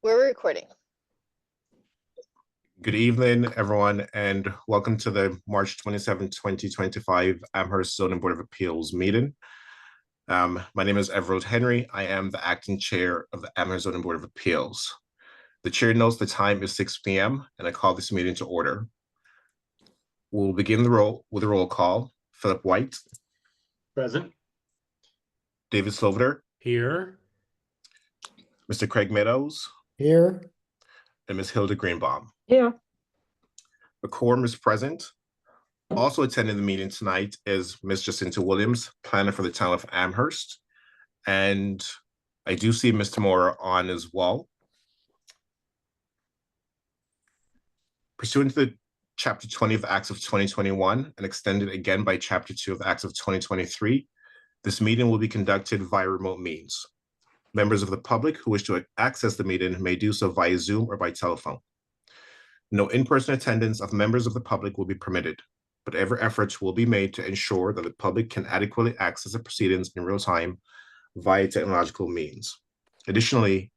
We're recording. Good evening, everyone, and welcome to the March 27, 2025 Amherst Zoning Board of Appeals meeting. My name is Everett Henry. I am the acting chair of the Amherst Zoning Board of Appeals. The chair notes the time is 6 p.m., and I call this meeting to order. We'll begin with a roll call. Philip White. Present. David Sloviter. Here. Mr. Craig Meadows. Here. And Ms. Hilda Greenbaum. Here. A quorum is present. Also attending the meeting tonight is Ms. Jacinta Williams, planner for the town of Amherst. And I do see Ms. Tamora on as well. Pursuant to the Chapter 20 of the Acts of 2021 and extended again by Chapter 2 of the Acts of 2023, this meeting will be conducted via remote means. Members of the public who wish to access the meeting may do so via Zoom or by telephone. No in-person attendance of members of the public will be permitted, but every effort will be made to ensure that the public can adequately access the proceedings in real time via technological means. Additionally,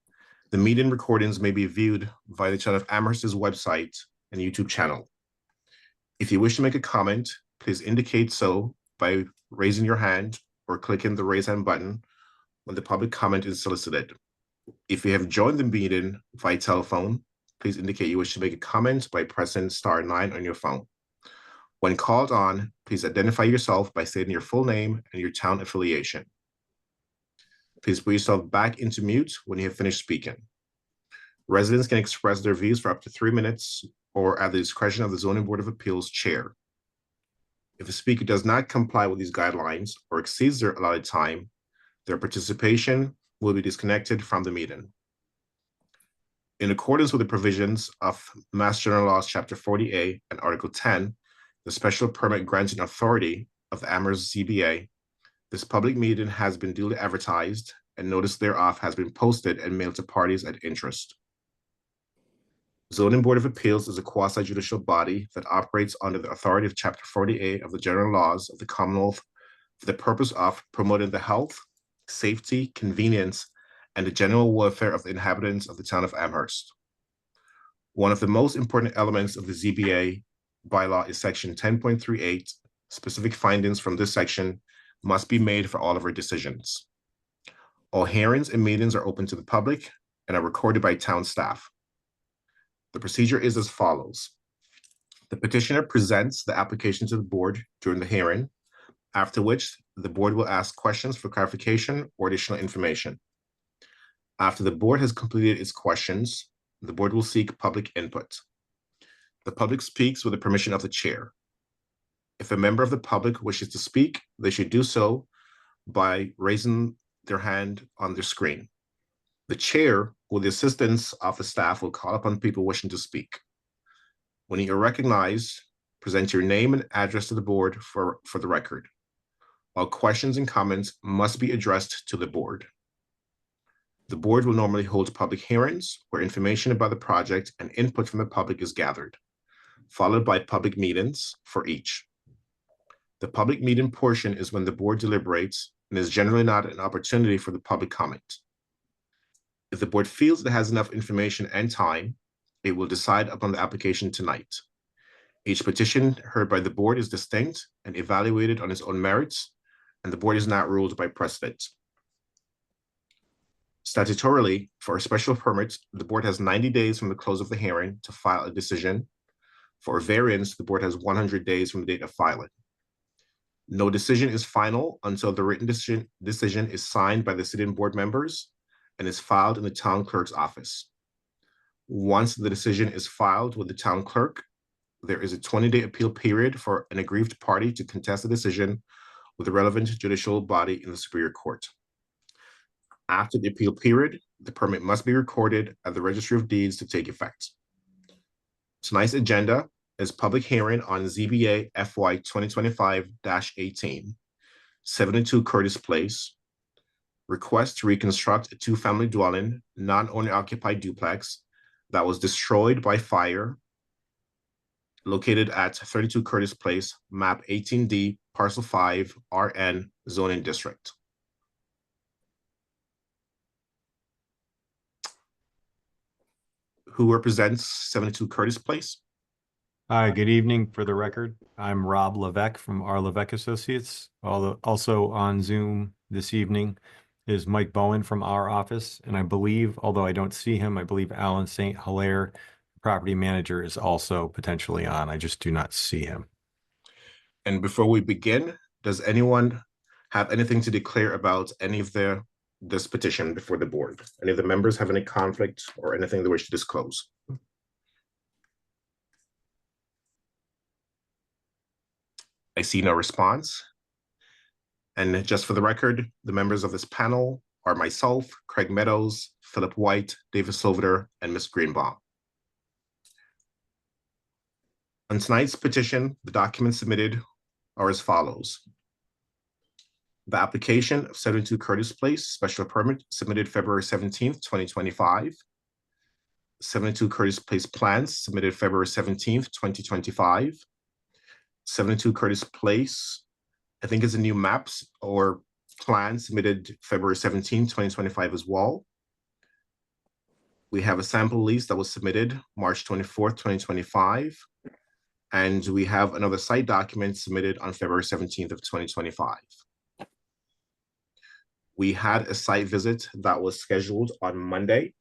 the meeting recordings may be viewed via the town of Amherst's website and YouTube channel. If you wish to make a comment, please indicate so by raising your hand or clicking the raise hand button when the public comment is solicited. If you have joined the meeting via telephone, please indicate you wish to make a comment by pressing *9 on your phone. When called on, please identify yourself by stating your full name and your town affiliation. Please put yourself back into mute when you have finished speaking. Residents can express their views for up to 3 minutes or at the discretion of the Zoning Board of Appeals chair. If a speaker does not comply with these guidelines or exceeds their allotted time, their participation will be disconnected from the meeting. In accordance with the provisions of Mass General Laws, Chapter 40A and Article 10, the special permit granting authority of the Amherst ZBA, this public meeting has been duly advertised and notice thereof has been posted and mailed to parties at interest. Zoning Board of Appeals is a quasi-judicial body that operates under the authority of Chapter 40A of the General Laws of the Commonwealth for the purpose of promoting the health, safety, convenience, and the general welfare of the inhabitants of the town of Amherst. One of the most important elements of the ZBA bylaw is Section 10.38. Specific findings from this section must be made for all of our decisions. All hearings and meetings are open to the public and are recorded by town staff. The procedure is as follows. The petitioner presents the application to the board during the hearing, after which the board will ask questions for clarification or additional information. After the board has completed its questions, the board will seek public input. The public speaks with the permission of the chair. If a member of the public wishes to speak, they should do so by raising their hand on their screen. The chair, with the assistance of the staff, will call upon people wishing to speak. When you are recognized, present your name and address to the board for the record. All questions and comments must be addressed to the board. The board will normally hold public hearings where information about the project and input from the public is gathered, followed by public meetings for each. The public meeting portion is when the board deliberates and is generally not an opportunity for the public comment. If the board feels it has enough information and time, it will decide upon the application tonight. Each petition heard by the board is distinct and evaluated on its own merits, and the board is not ruled by precedent. Statutorily, for a special permit, the board has 90 days from the close of the hearing to file a decision. For a variance, the board has 100 days from the date of filing. No decision is final until the written decision is signed by the sitting board members and is filed in the town clerk's office. Once the decision is filed with the town clerk, there is a 20-day appeal period for an aggrieved party to contest the decision with the relevant judicial body in the Superior Court. After the appeal period, the permit must be recorded at the Registry of Deeds to take effect. Tonight's agenda is public hearing on ZBA FY 2025-18, 72 Curtis Place, request to reconstruct a two-family dwelling, non-owner occupied duplex that was destroyed by fire located at 32 Curtis Place, map 18D, parcel 5, RN, zoning district. who represents 72 Curtis Place? Hi, good evening. For the record, I'm Rob Levesque from R. Levesque Associates. Also on Zoom this evening is Mike Bowen from our office. And I believe, although I don't see him, I believe Alan St. Hilaire, property manager, is also potentially on. I just do not see him. And before we begin, does anyone have anything to declare about any of this petition before the board? Any of the members have any conflict or anything they wish to disclose? I see no response. And just for the record, the members of this panel are myself, Craig Meadows, Philip White, David Silver, and Ms. Greenbaum. On tonight's petition, the documents submitted are as follows. The application of 72 Curtis Place special permit submitted February 17th, 2025. 72 Curtis Place plans submitted February 17th, 2025. 72 Curtis Place, I think it's a new maps or plan submitted February 17th, 2025 as well. We have a sample lease that was submitted March 24th, 2025. And we have another site document submitted on February 17th of 2025. We had a site visit that was scheduled on Monday.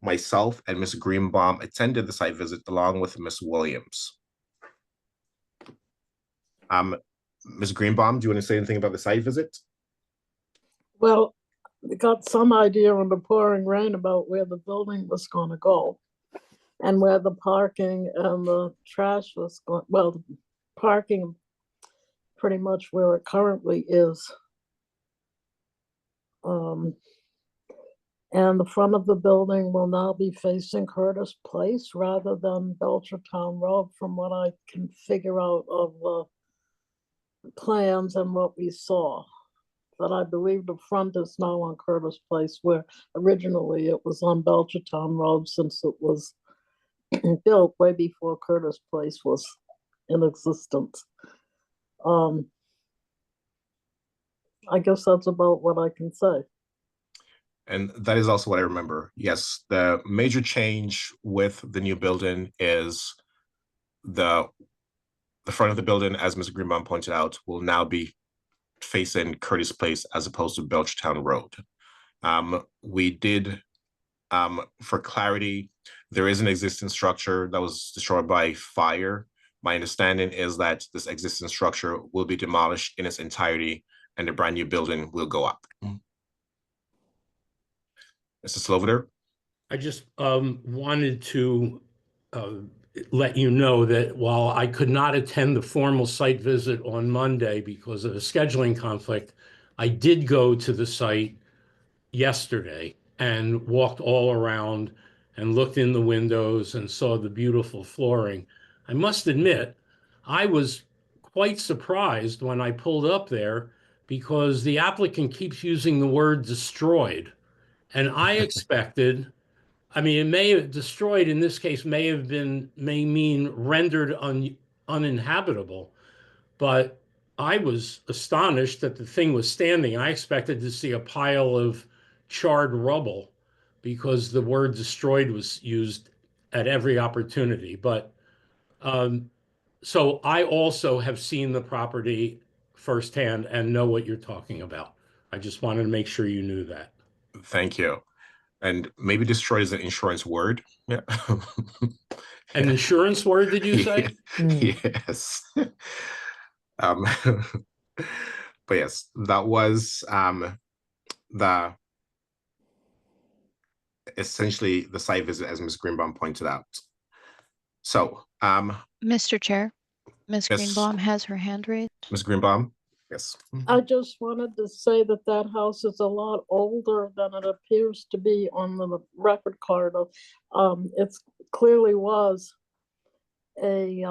Myself and Ms. Greenbaum attended the site visit along with Ms. Williams. Ms. Greenbaum, do you want to say anything about the site visit? Well, we got some idea in the pouring rain about where the building was going to go and where the parking and the trash was going. Well, the parking pretty much where it currently is. And the front of the building will now be facing Curtis Place rather than Belchertown Road, from what I can figure out of the plans and what we saw. But I believe the front is now on Curtis Place, where originally it was on Belchertown Road, since it was built way before Curtis Place was in existence. I guess that's about what I can say. And that is also what I remember. Yes, the major change with the new building is the front of the building, as Ms. Greenbaum pointed out, will now be facing Curtis Place as opposed to Belchertown Road. We did, for clarity, there is an existing structure that was destroyed by fire. My understanding is that this existing structure will be demolished in its entirety and a brand new building will go up. Mr. Sloviter? I just wanted to let you know that while I could not attend the formal site visit on Monday because of a scheduling conflict, I did go to the site yesterday and walked all around and looked in the windows and saw the beautiful flooring. I must admit, I was quite surprised when I pulled up there because the applicant keeps using the word destroyed. And I expected, I mean, it may have destroyed in this case, may mean rendered uninhabitable, but I was astonished that the thing was standing. I expected to see a pile of charred rubble because the word destroyed was used at every opportunity. But so I also have seen the property firsthand and know what you're talking about. I just wanted to make sure you knew that. Thank you. And maybe destroy is an insurance word. Yeah. An insurance word, did you say? Yes. But yes, that was essentially the site visit, as Ms. Greenbaum pointed out. So, Mr. Chair, Ms. yes. Greenbaum has her hand raised. Ms. Greenbaum, yes. I just wanted to say that that house is a lot older than it appears to be on the record card. It clearly was a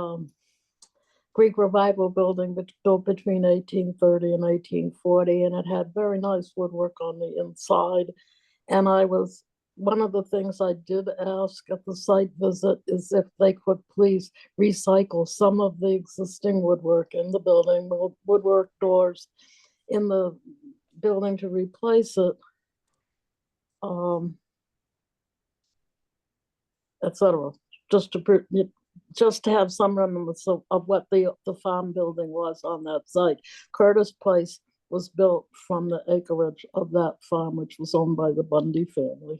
Greek revival building built between 1830 and 1840, and it had very nice woodwork on the inside. And one of the things I did ask at the site visit is if they could please recycle some of the existing woodwork in the building, woodwork doors in the building to replace it. etc. Just to have some remnants of what the farm building was on that site. Curtis Place was built from the acreage of that farm, which was owned by the Bundy family.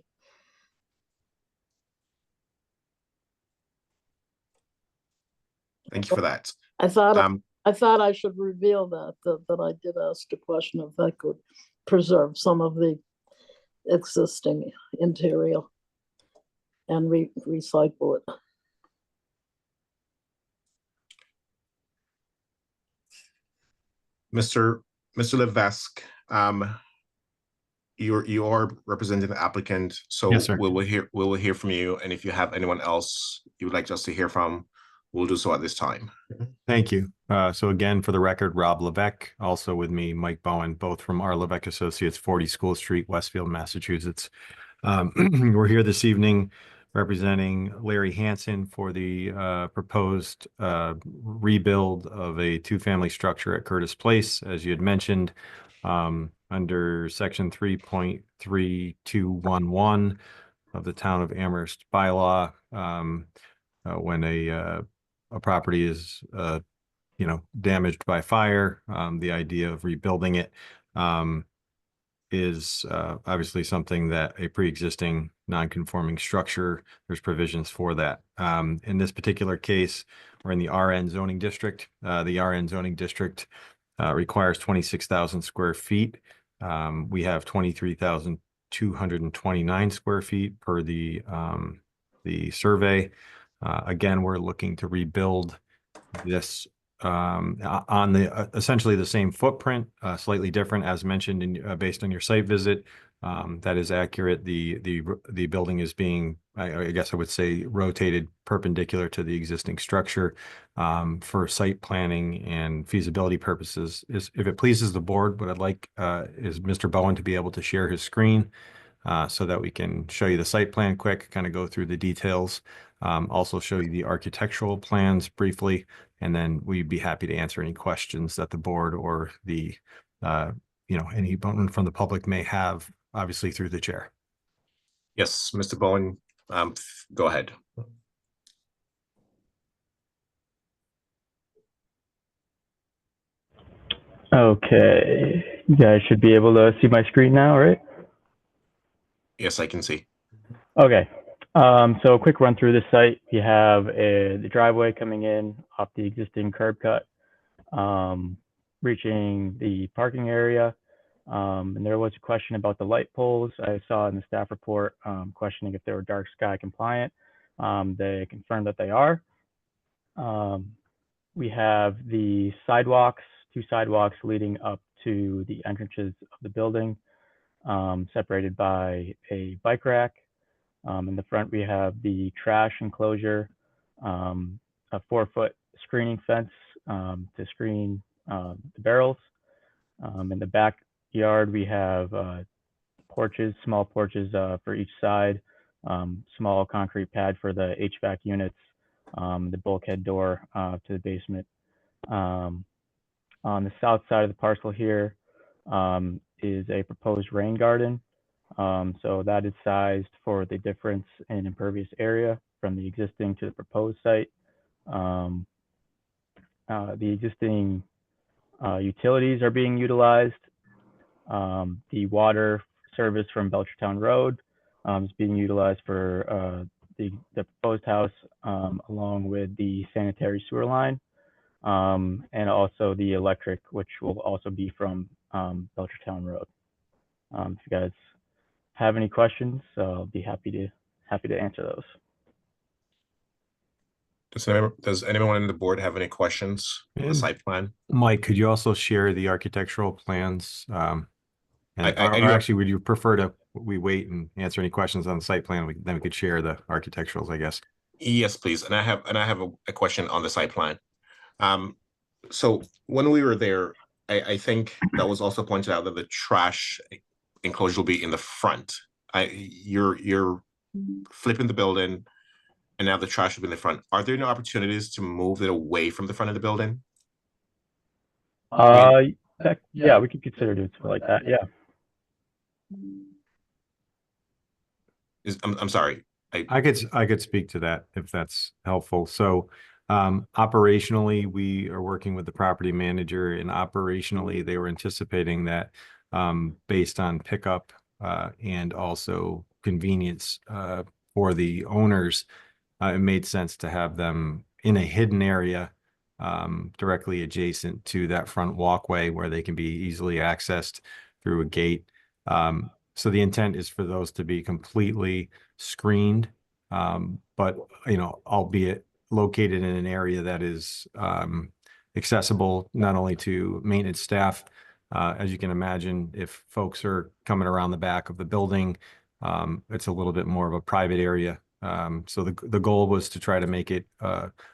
Thank you for that. I thought Um, I should reveal that I did ask a question if that could preserve some of the existing interior and recycle it. Mr. Levesque, you are representing the applicant, so Yes, sir. we will hear from you. And if you have anyone else you would like us to hear from, we'll do so at this time. Thank you. So again, for the record, Rob Levesque, also with me, Mike Bowen, both from R. Levesque Associates, 40 School Street, Westfield, Massachusetts. We're here this evening representing Larry Hansen for the proposed rebuild of a two-family structure at Curtis Place, as you had mentioned, under section 3.3211 of the Town of Amherst bylaw. When a property is damaged by fire, the idea of rebuilding it is obviously something that a pre-existing non-conforming structure, there's provisions for that. In this particular case, we're in the RN zoning district. The RN zoning district requires 26,000 square feet. We have 23,229 square feet per the survey. Again, we're looking to rebuild this on the essentially the same footprint, slightly different, as mentioned in based on your site visit. That is accurate. The building is being, I guess I would say, rotated perpendicular to the existing structure for site planning and feasibility purposes. If it pleases the board, what I'd like is Mr. Bowen to be able to share his screen so that we can show you the site plan quick, kind of go through the details, also show you the architectural plans briefly, and then we'd be happy to answer any questions that the board or the, anyone from the public may have, obviously through the chair. Yes, Mr. Bowen, go ahead. Okay, you guys should be able to see my screen now, right? Yes, I can see. Okay, so a quick run through the site. You have the driveway coming in off the existing curb cut, reaching the parking area. And there was a question about the light poles. I saw in the staff report questioning if they were dark sky compliant. They confirmed that they are. We have the sidewalks, 2 sidewalks leading up to the entrances of the building, separated by a bike rack. In the front, we have the trash enclosure, a 4-foot screening fence to screen the barrels. In the backyard, we have porches, small porches for each side, small concrete pad for the HVAC units, the bulkhead door to the basement. On the south side of the parcel here is a proposed rain garden. So that is sized for the difference in impervious area from the existing to the proposed site. The existing utilities are being utilized. The water service from Belchertown Road is being utilized for the proposed house, along with the sanitary sewer line, and also the electric, which will also be from Belchertown Road. If you guys have any questions, I'll be happy to answer those. Does anyone on the board have any questions on the site plan? Mike, could you also share the architectural plans? And I or do have- actually, would you prefer we wait and answer any questions on the site plan? Then we could share the architecturals, I guess. Yes, please. And I have a question on the site plan. So when we were there, I think that was also pointed out that the trash enclosure will be in the front. You're flipping the building, and now the trash will be in the front. Are there no opportunities to move it away from the front of the building? Yeah, we could consider doing something like that. Yeah. I'm sorry. I could speak to that if that's helpful. So operationally, we are working with the property manager, and operationally, they were anticipating that based on pickup and also convenience for the owners, it made sense to have them in a hidden area directly adjacent to that front walkway where they can be easily accessed through a gate. So the intent is for those to be completely screened, but albeit located in an area that is accessible not only to maintenance staff. As you can imagine, if folks are coming around the back of the building, it's a little bit more of a private area. So the goal was to try to make it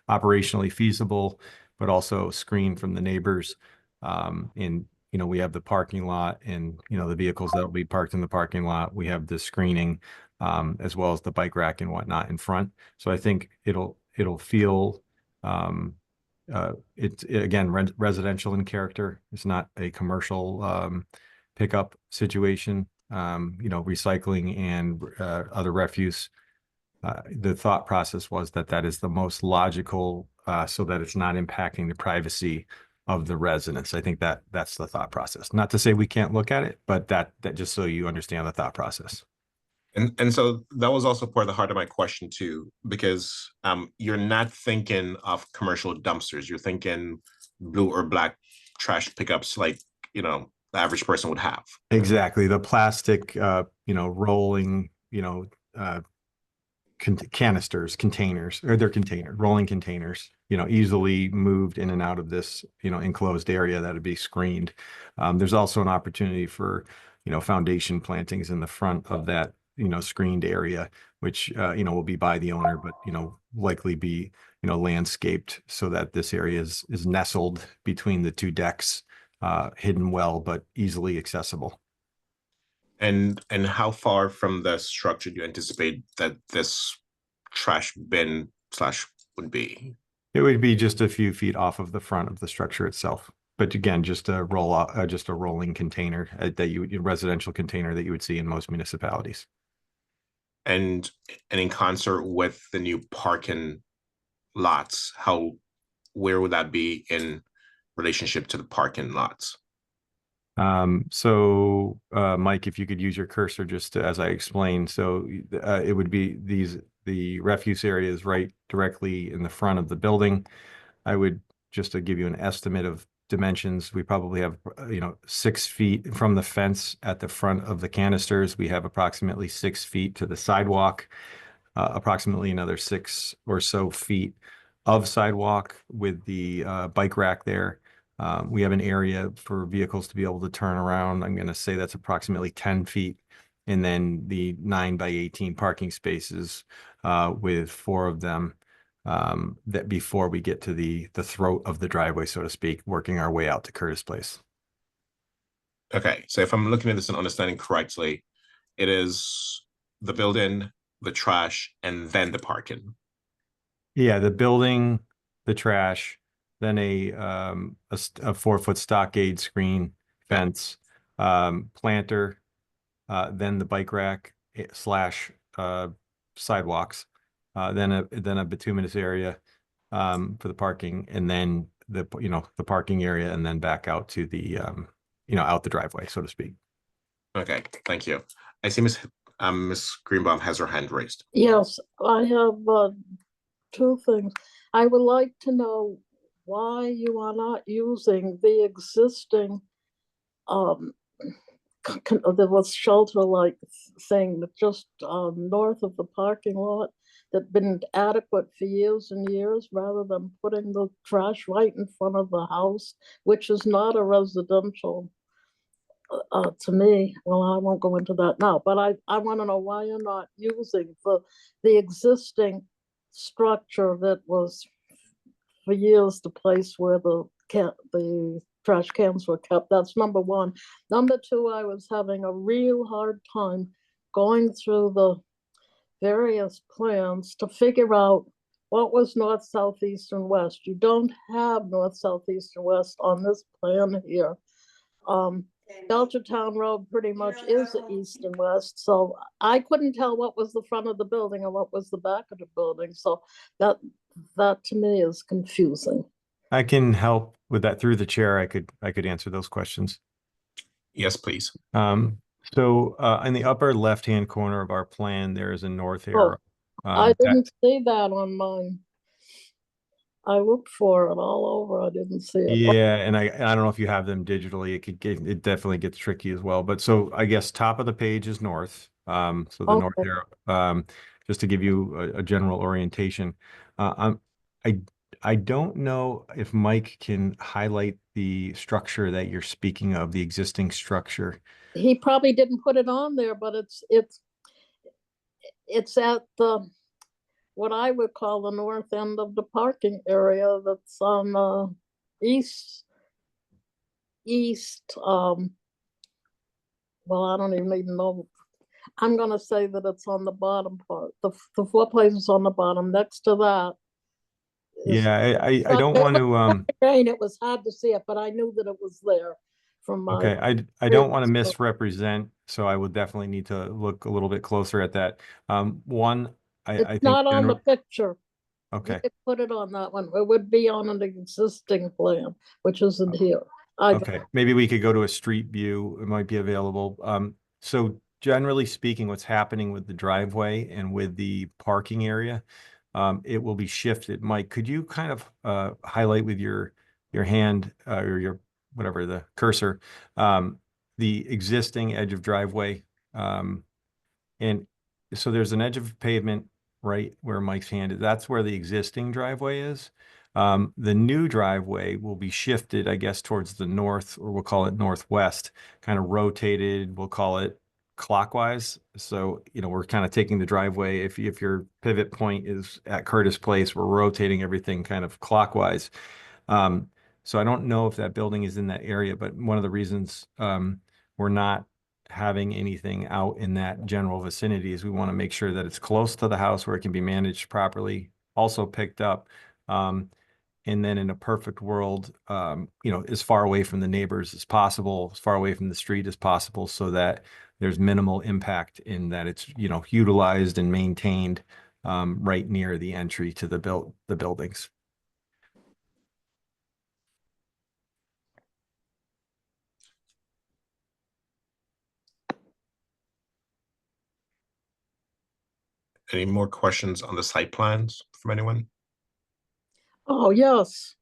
operationally feasible, but also screen from the neighbors. And we have the parking lot and the vehicles that will be parked in the parking lot. We have the screening as well as the bike rack and whatnot in front. So I think it'll feel it's again residential in character. It's not a commercial pickup situation. Recycling and other refuse. The thought process was that is the most logical, so that it's not impacting the privacy of the residents. I think that's the thought process. Not to say we can't look at it, but that just so you understand the thought process. And so that was also part of the heart of my question too, because you're not thinking of commercial dumpsters. You're thinking blue or black trash pickups like, the average person would have. Exactly. The plastic, rolling, canisters, containers, or they're rolling containers, easily moved in and out of this, enclosed area that would be screened. There's also an opportunity for, foundation plantings in the front of that, screened area, which, will be by the owner, but, likely be, landscaped so that this area is nestled between the two decks, hidden well, but easily accessible. And how far from the structure do you anticipate that this trash bin / would be? It would be just a few feet off of the front of the structure itself. But again, just a rolling container residential container that you would see in most municipalities. And in concert with the new parking lots, where would that be in relationship to the parking lots? So Mike, if you could use your cursor just as I explained. So it would be the refuse areas right directly in the front of the building. I would just to give you an estimate of dimensions, we probably have 6 feet from the fence at the front of the canisters. We have approximately 6 feet to the sidewalk, approximately another 6 or so feet of sidewalk with the bike rack there. We have an area for vehicles to be able to turn around. I'm going to say that's approximately 10 feet. And then the 9 by 18 parking spaces with 4 of them that before we get to the throat of the driveway, so to speak, working our way out to Curtis Place. Okay, so if I'm looking at this and understanding correctly, it is the building, the trash, and then the parking. Yeah, the building, the trash, then a 4-foot stockade screen fence, planter, then the bike rack / sidewalks, then a bituminous area for the parking, and then the parking area, and then back out to the out the driveway, so to speak. Okay, thank you. I see Miss Greenbaum has her hand raised. Yes, I have 2 things. I would like to know why you are not using the existing there was shelter-like thing just north of the parking lot that been adequate for years and years, rather than putting the trash right in front of the house, which is not a residential to me. Well, I won't go into that now, but I want to know why you're not using the existing structure that was for years the place where the trash cans were kept. That's number 1. Number 2, I was having a real hard time going through the various plans to figure out what was north, south, east, and west. You don't have north, south, east, and west on this plan here. Belchertown Road pretty much is the east and west, so I couldn't tell what was the front of the building and what was the back of the building, so that, that to me is confusing. I can help with that through the chair. I could answer those questions. Yes, please. So in the upper left-hand corner of our plan, there is a north Oh, arrow. I that- didn't see that on mine. I looked for it all over, I didn't see it. Yeah, and I don't know if you have them digitally. It definitely gets tricky as well. But so I guess top of the page is north. So the north Okay. arrow. Just to give you a general orientation. I I don't know if Mike can highlight the structure that you're speaking of, the existing structure. He probably didn't put it on there, but it's at the, what I would call the north end of the parking area that's on east, well, I don't even know. I'm gonna say that it's on the bottom part, the four places on the bottom, next to that. is- Yeah, I don't want to Rain, it was hard to see it, but I knew that it was there from my. okay, I don't want to previous look. misrepresent, so I would definitely need to look a little bit closer at that. One, I It's think not on the general- picture. You okay. could put it on that one. It would be on an existing plan, which isn't here. Okay, maybe we could go to a street view. It might be available. So generally speaking, what's happening with the driveway and with the parking area, it will be shifted. Mike, could you kind of highlight with your hand or your whatever the cursor, the existing edge of driveway? And so there's an edge of pavement right where Mike's hand is. That's where the existing driveway is. The new driveway will be shifted, I guess, towards the north, or we'll call it northwest, kind of rotated. We'll call it clockwise. So, we're kind of taking the driveway. If your pivot point is at Curtis Place, we're rotating everything kind of clockwise. So I don't know if that building is in that area, but one of the reasons we're not having anything out in that general vicinity is we want to make sure that it's close to the house where it can be managed properly, also picked up. And then in a perfect world, as far away from the neighbors as possible, as far away from the street as possible, so that there's minimal impact in that it's, utilized and maintained right near the entry to the buildings. Any more questions on the site plans from anyone? Oh, yes.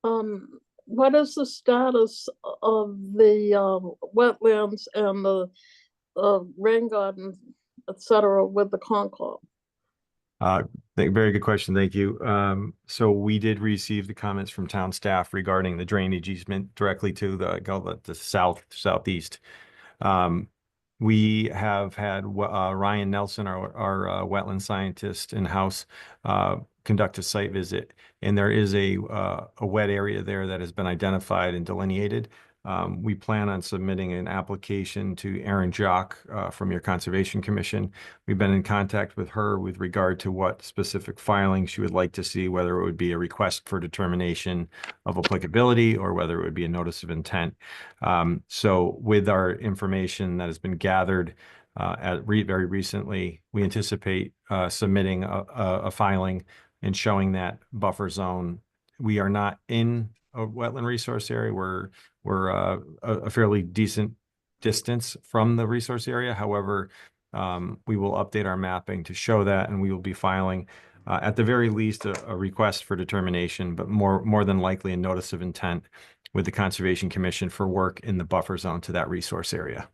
What is the status of the wetlands and the rain garden, et cetera, with the Concom? Very good question. Thank you. So we did receive the comments from town staff regarding the drainage easement directly to the southeast. We have had Ryan Nelson, our wetland scientist in-house, conduct a site visit, and there is a wet area there that has been identified and delineated. We plan on submitting an application to Erin Jock from your Conservation Commission. We've been in contact with her with regard to what specific filing she would like to see, whether it would be a request for determination of applicability or whether it would be a notice of intent. So with our information that has been gathered very recently, we anticipate submitting a filing and showing that buffer zone. We are not in a wetland resource area. We're a fairly decent distance from the resource area. However, we will update our mapping to show that, and we will be filing at the very least a request for determination, but more than likely a notice of intent with the Conservation Commission for work in the buffer zone to that resource area.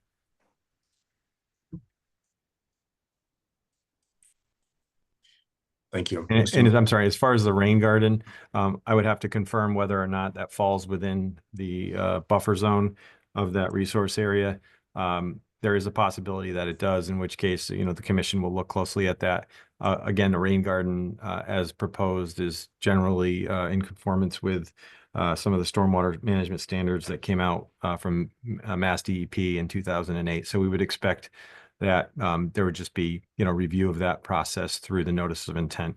Thank you. And I'm sorry, as far as the rain garden, I would have to confirm whether or not that falls within the buffer zone of that resource area. There is a possibility that it does, in which case, the commission will look closely at that. Again, the rain garden, as proposed, is generally in conformance with some of the stormwater management standards that came out from Mass DEP in 2008. So we would expect that there would just be, review of that process through the notice of intent.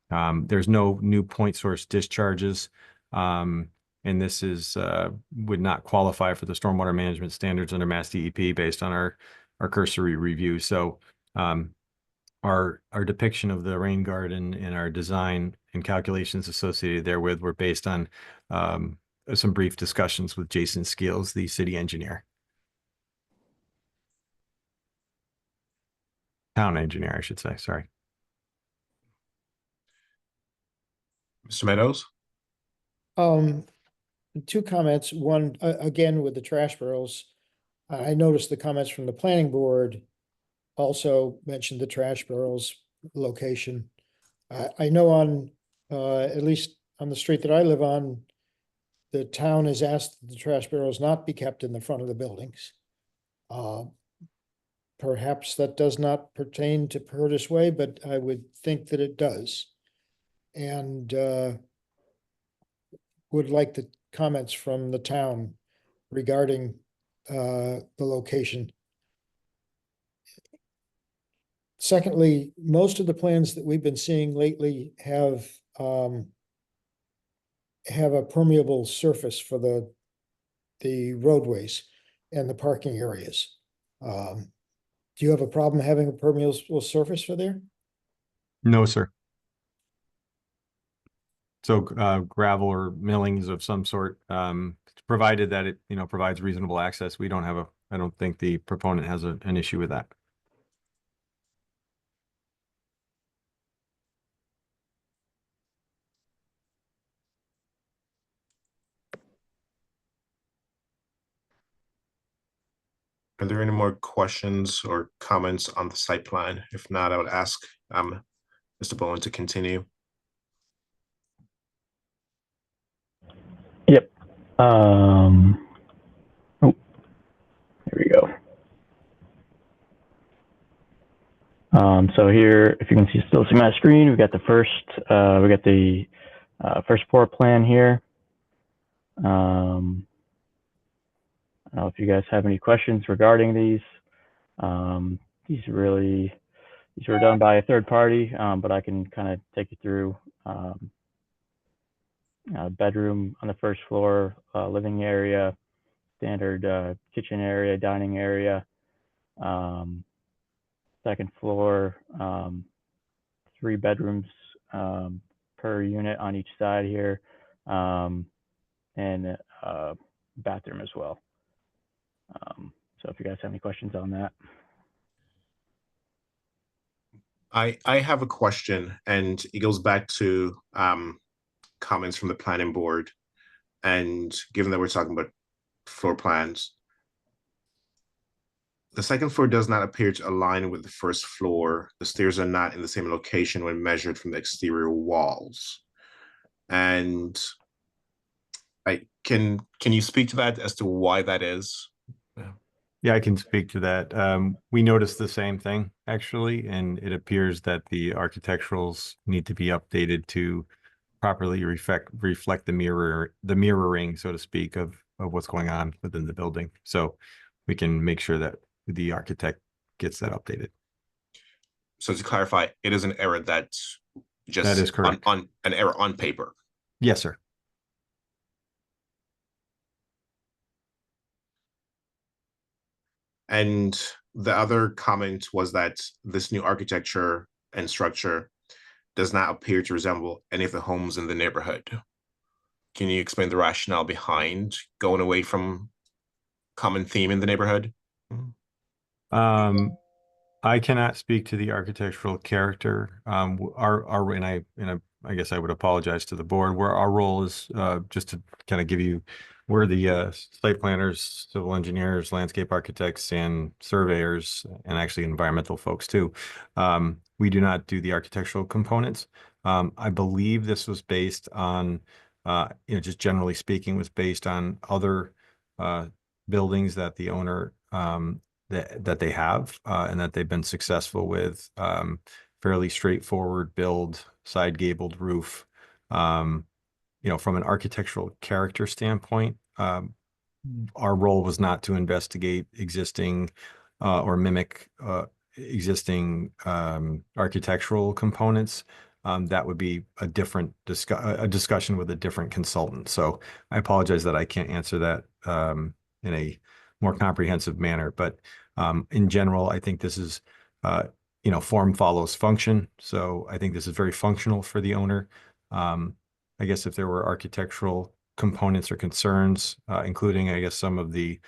There's no new point source discharges And this is, would not qualify for the stormwater management standards under Mass DEP based on our cursory review. So, our depiction of the rain garden and our design and calculations associated therewith were based on some brief discussions with Jason Skeels, the city engineer. Town engineer, I should say, sorry. Mr. Meadows? Two comments. One, again, with the trash barrels. I noticed the comments from the planning board also mentioned the trash barrels location. I know on, at least on the street that I live on, the town has asked that the trash barrels not be kept in the front of the buildings. Perhaps that does not pertain to Curtis Way, but I would think that it does. And would like the comments from the town regarding the location. Secondly, most of the plans that we've been seeing lately have a permeable surface for the roadways and the parking areas. Do you have a problem having a permeable surface for there? No, sir. So gravel or millings of some sort, provided that it, provides reasonable access. We don't have I don't think the proponent has an issue with that. Are there any more questions or comments on the site plan? If not, I would ask Mr. Bowen to continue. Yep. Oh, here we go. So here, if you can still see my screen, we got the first floor plan here. I don't know if you guys have any questions regarding these. These were done by a third party, but I can kind of take you through. Bedroom on the first floor, living area, standard kitchen area, dining area. Second floor, 3 bedrooms per unit on each side here, and bathroom as well. So if you guys have any questions on that. I have a question, and it goes back to comments from the planning board. And given that we're talking about floor plans, the second floor does not appear to align with the first floor. The stairs are not in the same location when measured from the exterior walls. And can you speak to that as to why that is? Yeah, I can speak to that. We noticed the same thing, actually, and it appears that the architecturals need to be updated to properly reflect the mirroring, so to speak, of what's going on within the building. So we can make sure that the architect gets that updated. So to clarify, it is an error that's just That is correct. on an error on paper. Yes, sir. And the other comment was that this new architecture and structure does not appear to resemble any of the homes in the neighborhood. Can you explain the rationale behind going away from common theme in the neighborhood? I cannot speak to the architectural character. I guess I would apologize to the board, where our role is just to kind of give you, we're the site planners, civil engineers, landscape architects, and surveyors, and actually environmental folks too. We do not do the architectural components. I believe this was based on, just generally speaking, was based on other buildings that the owner that they have and that they've been successful with. Fairly straightforward build, side gabled roof. From an architectural character standpoint, our role was not to investigate existing or mimic existing architectural components. that would be a different a discussion with a different consultant. So I apologize that I can't answer that in a more comprehensive manner. But in general, I think this is, form follows function. So I think this is very functional for the owner. I guess if there were architectural components or concerns, including, I guess, some of the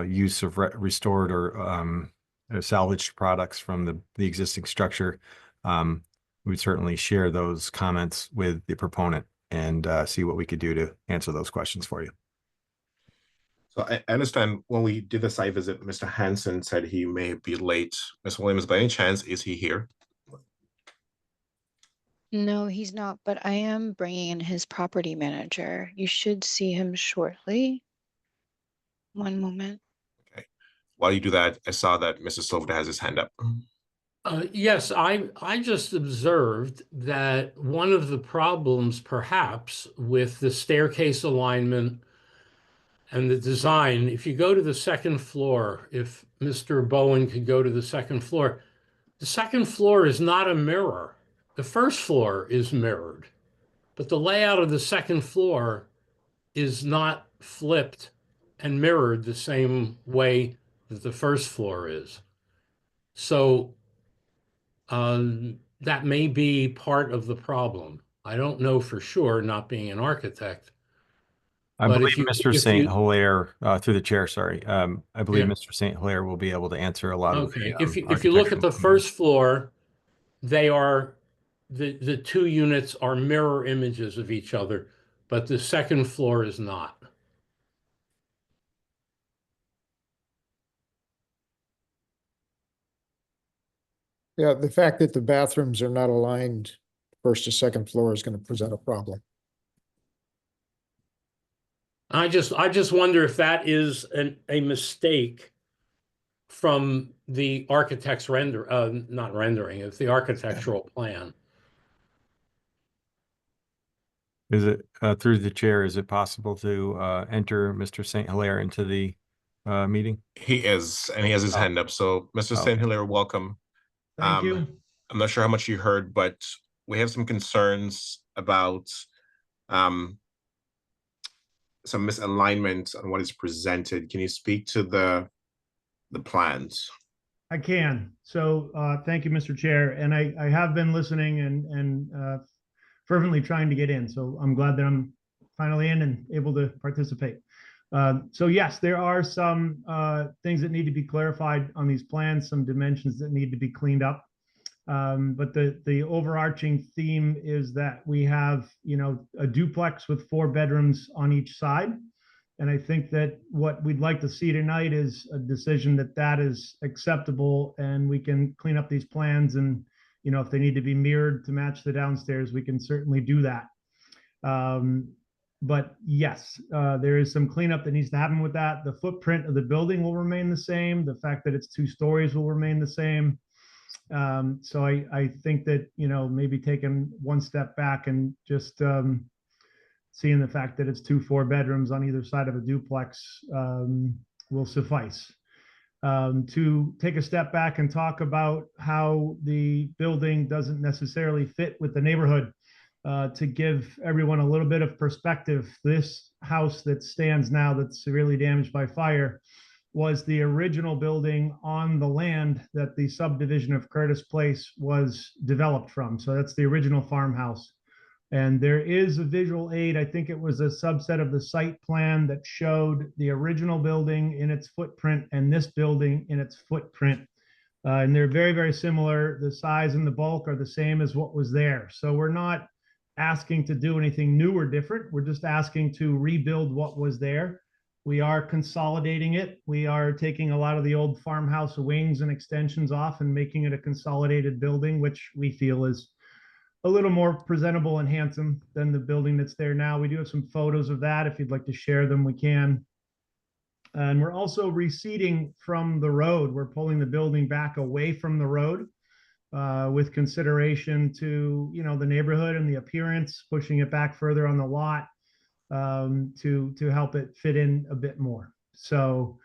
use of restored or salvaged products from the existing structure, we'd certainly share those comments with the proponent and see what we could do to answer those questions for you. So I understand when we did the site visit, Mr. Hanson said he may be late. Ms. Williams, by any chance, is he here? No, he's not, but I am bringing in his property manager. You should see him shortly. One moment. Okay. While you do that, I saw that Mr. Slovita has his hand up. Yes, I just observed that one of the problems perhaps with the staircase alignment and the design, if you go to the second floor, if Mr. Bowen could go to the second floor is not a mirror. The first floor is mirrored, but the layout of the second floor is not flipped and mirrored the same way that the first floor is. So that may be part of the problem. I don't know for sure, not being an architect. I But believe if you- Mr. if St. you- Hilaire, through the chair, sorry. I believe Yeah. Mr. St. Hilaire will be able to answer a lot of Okay, the if you look at the architectural first floor, they are, the two units are mirror images of each other, but the second floor is not. Yeah, the fact that the bathrooms are not aligned first to second floor is going to present a problem. I just wonder if that is a mistake from the architect's not rendering, it's the architectural plan. Is it through the chair? Is it possible to enter Mr. St. Hilaire into the meeting? He is, and he has his Oh. hand up. So, Mr. Oh. St. Hilaire, welcome. Thank you. I'm not sure how much you heard, but we have some concerns about some misalignment on what is presented. Can you speak to the plans? I can. So thank you, Mr. Chair. And I have been listening and fervently trying to get in. So I'm glad that I'm finally in and able to participate. So yes, there are some things that need to be clarified on these plans, some dimensions that need to be cleaned up. But the overarching theme is that we have, a duplex with 4 bedrooms on each side. And I think that what we'd like to see tonight is a decision that is acceptable and we can clean up these plans. And, if they need to be mirrored to match the downstairs, we can certainly do that. But yes, there is some cleanup that needs to happen with that. The footprint of the building will remain the same. The fact that it's 2 stories will remain the same. So I think that, maybe taking one step back and just seeing the fact that it's 2 4-bedrooms on either side of a duplex will suffice. To take a step back and talk about how the building doesn't necessarily fit with the neighborhood, to give everyone a little bit of perspective, this house that stands now that's severely damaged by fire was the original building on the land that the subdivision of Curtis Place was developed from. So that's the original farmhouse. And there is a visual aid, I think it was a subset of the site plan that showed the original building in its footprint and this building in its footprint. And they're very, very similar. The size and the bulk are the same as what was there. So we're not asking to do anything new or different. We're just asking to rebuild what was there. We are consolidating it. We are taking a lot of the old farmhouse wings and extensions off and making it a consolidated building, which we feel is a little more presentable and handsome than the building that's there now. We do have some photos of that. If you'd like to share them, we can. And we're also receding from the road. We're pulling the building back away from the road with consideration to, the neighborhood and the appearance, pushing it back further on the lot to help it fit in a bit more. So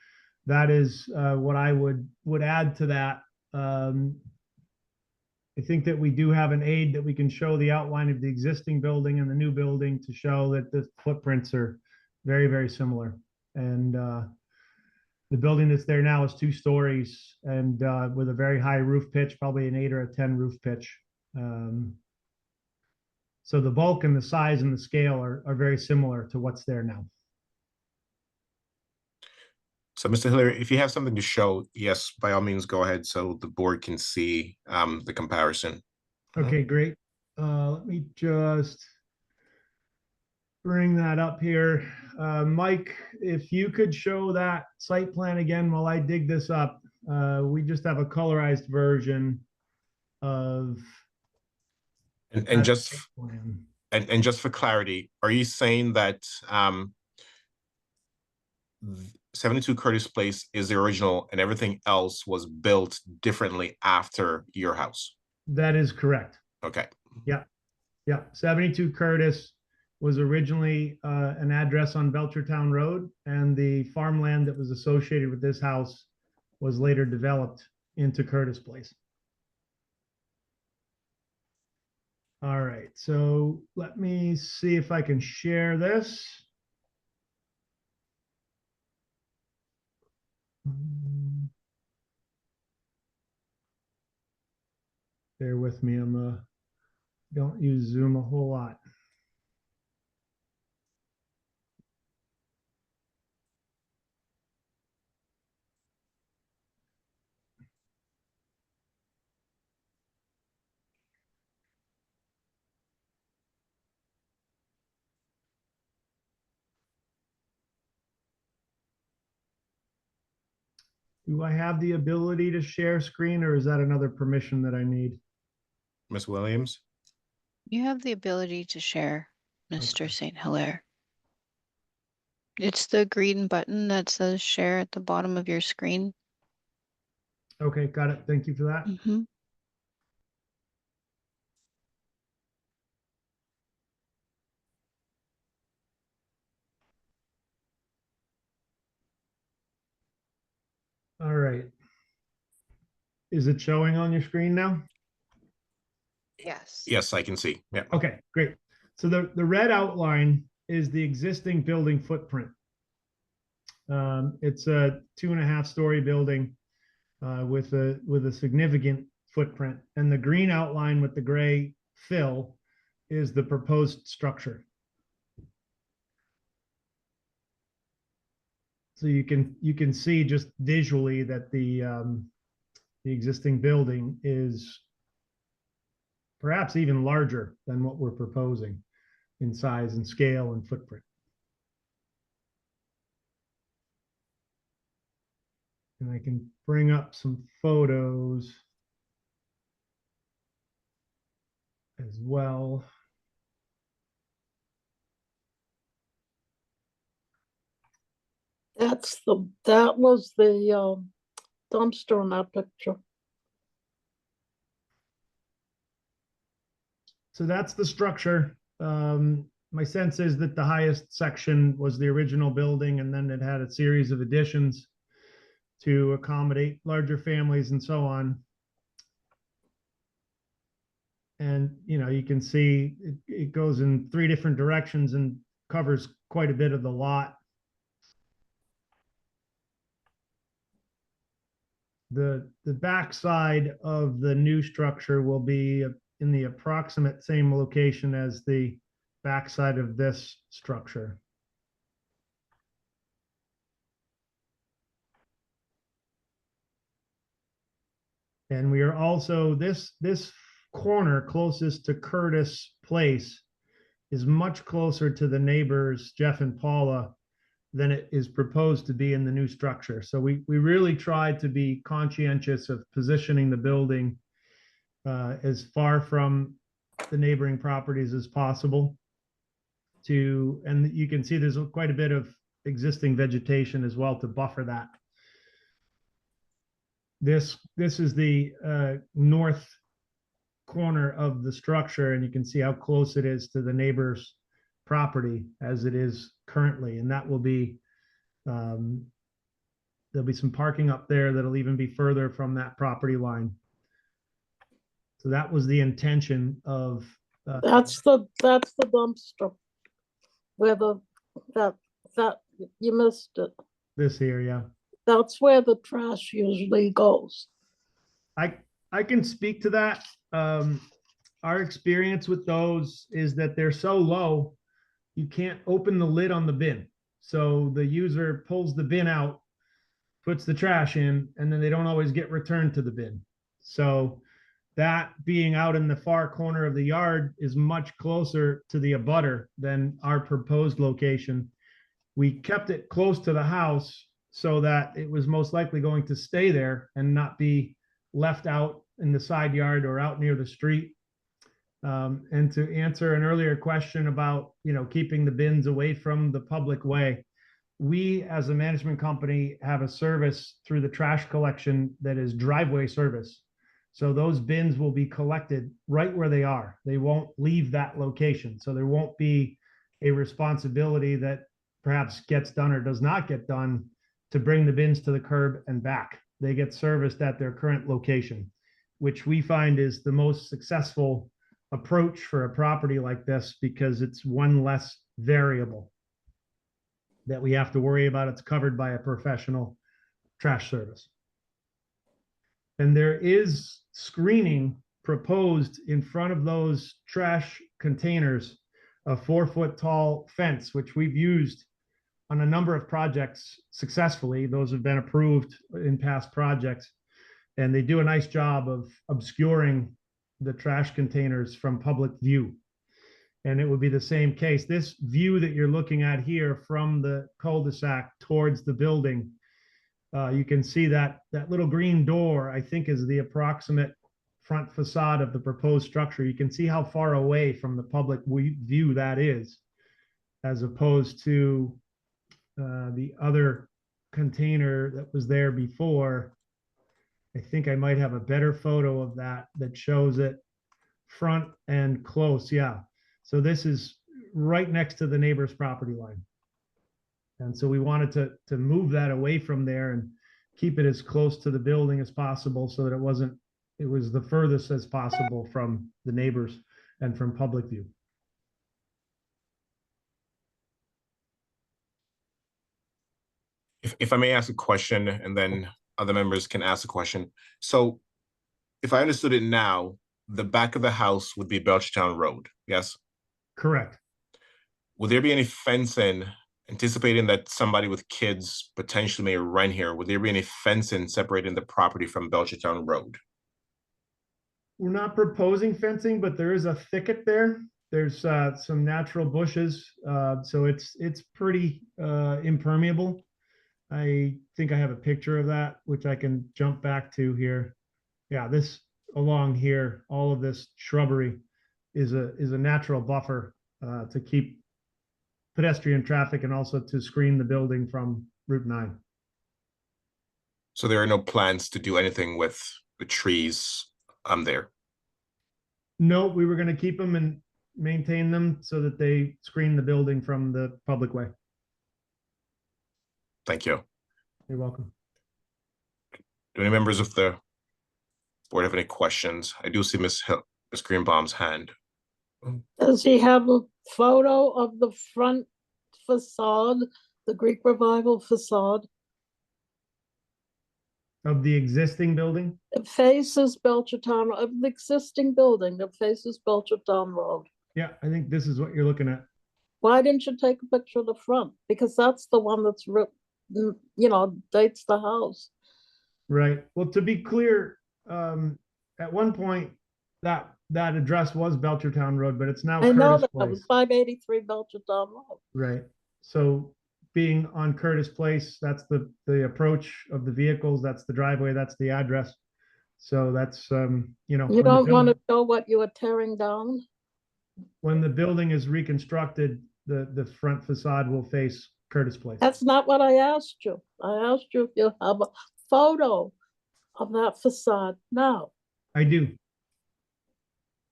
that is what I would add to that. I think that we do have an aid that we can show the outline of the existing building and the new building to show that the footprints are very, very similar. And the building that's there now is 2 stories and with a very high roof pitch, probably an 8 or a 10 roof pitch. So the bulk and the size and the scale are very similar to what's there now. So, Mr. Hillier, if you have something to show, yes, by all means, go ahead so the board can see the comparison. Okay, great. Let me just bring that up here. Mike, if you could show that site plan again while I dig this up. We just have a colorized version of And that just site plan. and just for clarity, are you saying that 72 Curtis Place is the original and everything else was built differently after your house? That is correct. Okay. Yeah, 72 Curtis was originally an address on Belchertown Road, and the farmland that was associated with this house was later developed into Curtis Place. All right, so let me see if I can share this. Bear with me, don't use Zoom a whole lot. Do I have the ability to share screen, or is that another permission that I need? Ms. Williams? You have the ability to share, Mr. Okay. St. Hilaire. It's the green button that says share at the bottom of your screen. Okay, got it. Thank you for that. Mm-hmm. All right. Is it showing on your screen now? Yes. Yes, I can see. Yeah. Okay, great. So the red outline is the existing building footprint. It's a 2.5-story building with a significant footprint, and the green outline with the gray fill is the proposed structure. So you can see just visually that the existing building is perhaps even larger than what we're proposing in size and scale and footprint. And I can bring up some photos as well. That was the dumpster in that picture. So that's the structure. My sense is that the highest section was the original building, and then it had a series of additions to accommodate larger families and so on. And, you can see it goes in 3 different directions and covers quite a bit of the lot. The backside of the new structure will be in the approximate same location as the backside of this structure. And we are also, this corner closest to Curtis Place is much closer to the neighbors, Jeff and Paula, than it is proposed to be in the new structure. So we really tried to be conscientious of positioning the building as far from the neighboring properties as possible. And you can see there's quite a bit of existing vegetation as well to buffer that. This is the north corner of the structure, and you can see how close it is to the neighbor's property as it is currently. And that will be, there'll be some parking up there that'll even be further from that property line. So that was the intention of That's the dumpster. Where that, you missed it. this area. That's where the trash usually goes. I can speak to that. Our experience with those is that they're so low, you can't open the lid on the bin. So the user pulls the bin out, puts the trash in, and then they don't always get returned to the bin. So that being out in the far corner of the yard is much closer to the abutter than our proposed location. We kept it close to the house so that it was most likely going to stay there and not be left out in the side yard or out near the street. And to answer an earlier question about, keeping the bins away from the public way, we as a management company have a service through the trash collection that is driveway service. So those bins will be collected right where they are. They won't leave that location. So there won't be a responsibility that perhaps gets done or does not get done to bring the bins to the curb and back. They get serviced at their current location, which we find is the most successful approach for a property like this because it's one less variable that we have to worry about. It's covered by a professional trash service. And there is screening proposed in front of those trash containers, a 4-foot tall fence, which we've used on a number of projects successfully. Those have been approved in past projects, and they do a nice job of obscuring the trash containers from public view. And it would be the same case. This view that you're looking at here from the cul-de-sac towards the building, you can see that little green door, I think, is the approximate front facade of the proposed structure. You can see how far away from the public view that is, as opposed to the other container that was there before. I think I might have a better photo of that shows it front and close. Yeah. So this is right next to the neighbor's property line. And so we wanted to move that away from there and keep it as close to the building as possible so that it was the furthest as possible from the neighbors and from public view. If I may ask a question and then other members can ask a question. So if I understood it now, the back of the house would be Belchertown Road, yes? Correct. Would there be any fencing, anticipating that somebody with kids potentially may rent here, would there be any fencing separating the property from Belchertown Road? We're not proposing fencing, but there is a thicket there. There's some natural bushes, so it's pretty impermeable. I think I have a picture of that, which I can jump back to here. Yeah, this along here, all of this shrubbery is a natural buffer to keep pedestrian traffic and also to screen the building from Route 9. So there are no plans to do anything with the trees there? No, we were going to keep them and maintain them so that they screen the building from the public way. Thank you. You're welcome. Do any members of the board have any questions? I do see Ms. Greenbaum's hand. Does he have a photo of the front facade, the Greek Revival facade? Of the existing building? It faces Belchertown, of the existing building that faces Belchertown Road. Yeah, I think this is what you're looking at. Why didn't you take a picture of the front? Because that's the one that's, dates the house. Right. Well, to be clear, at one point that address was Belchertown Road, but it's now I know Curtis that was Place. 583 Belchertown Road. Right. So being on Curtis Place, that's the approach of the vehicles, that's the driveway, that's the address. So that's, You don't want to show what you were tearing down? When the building is reconstructed, the front facade will face Curtis Place. That's not what I asked you. I asked you if you have a photo of that facade now. I do.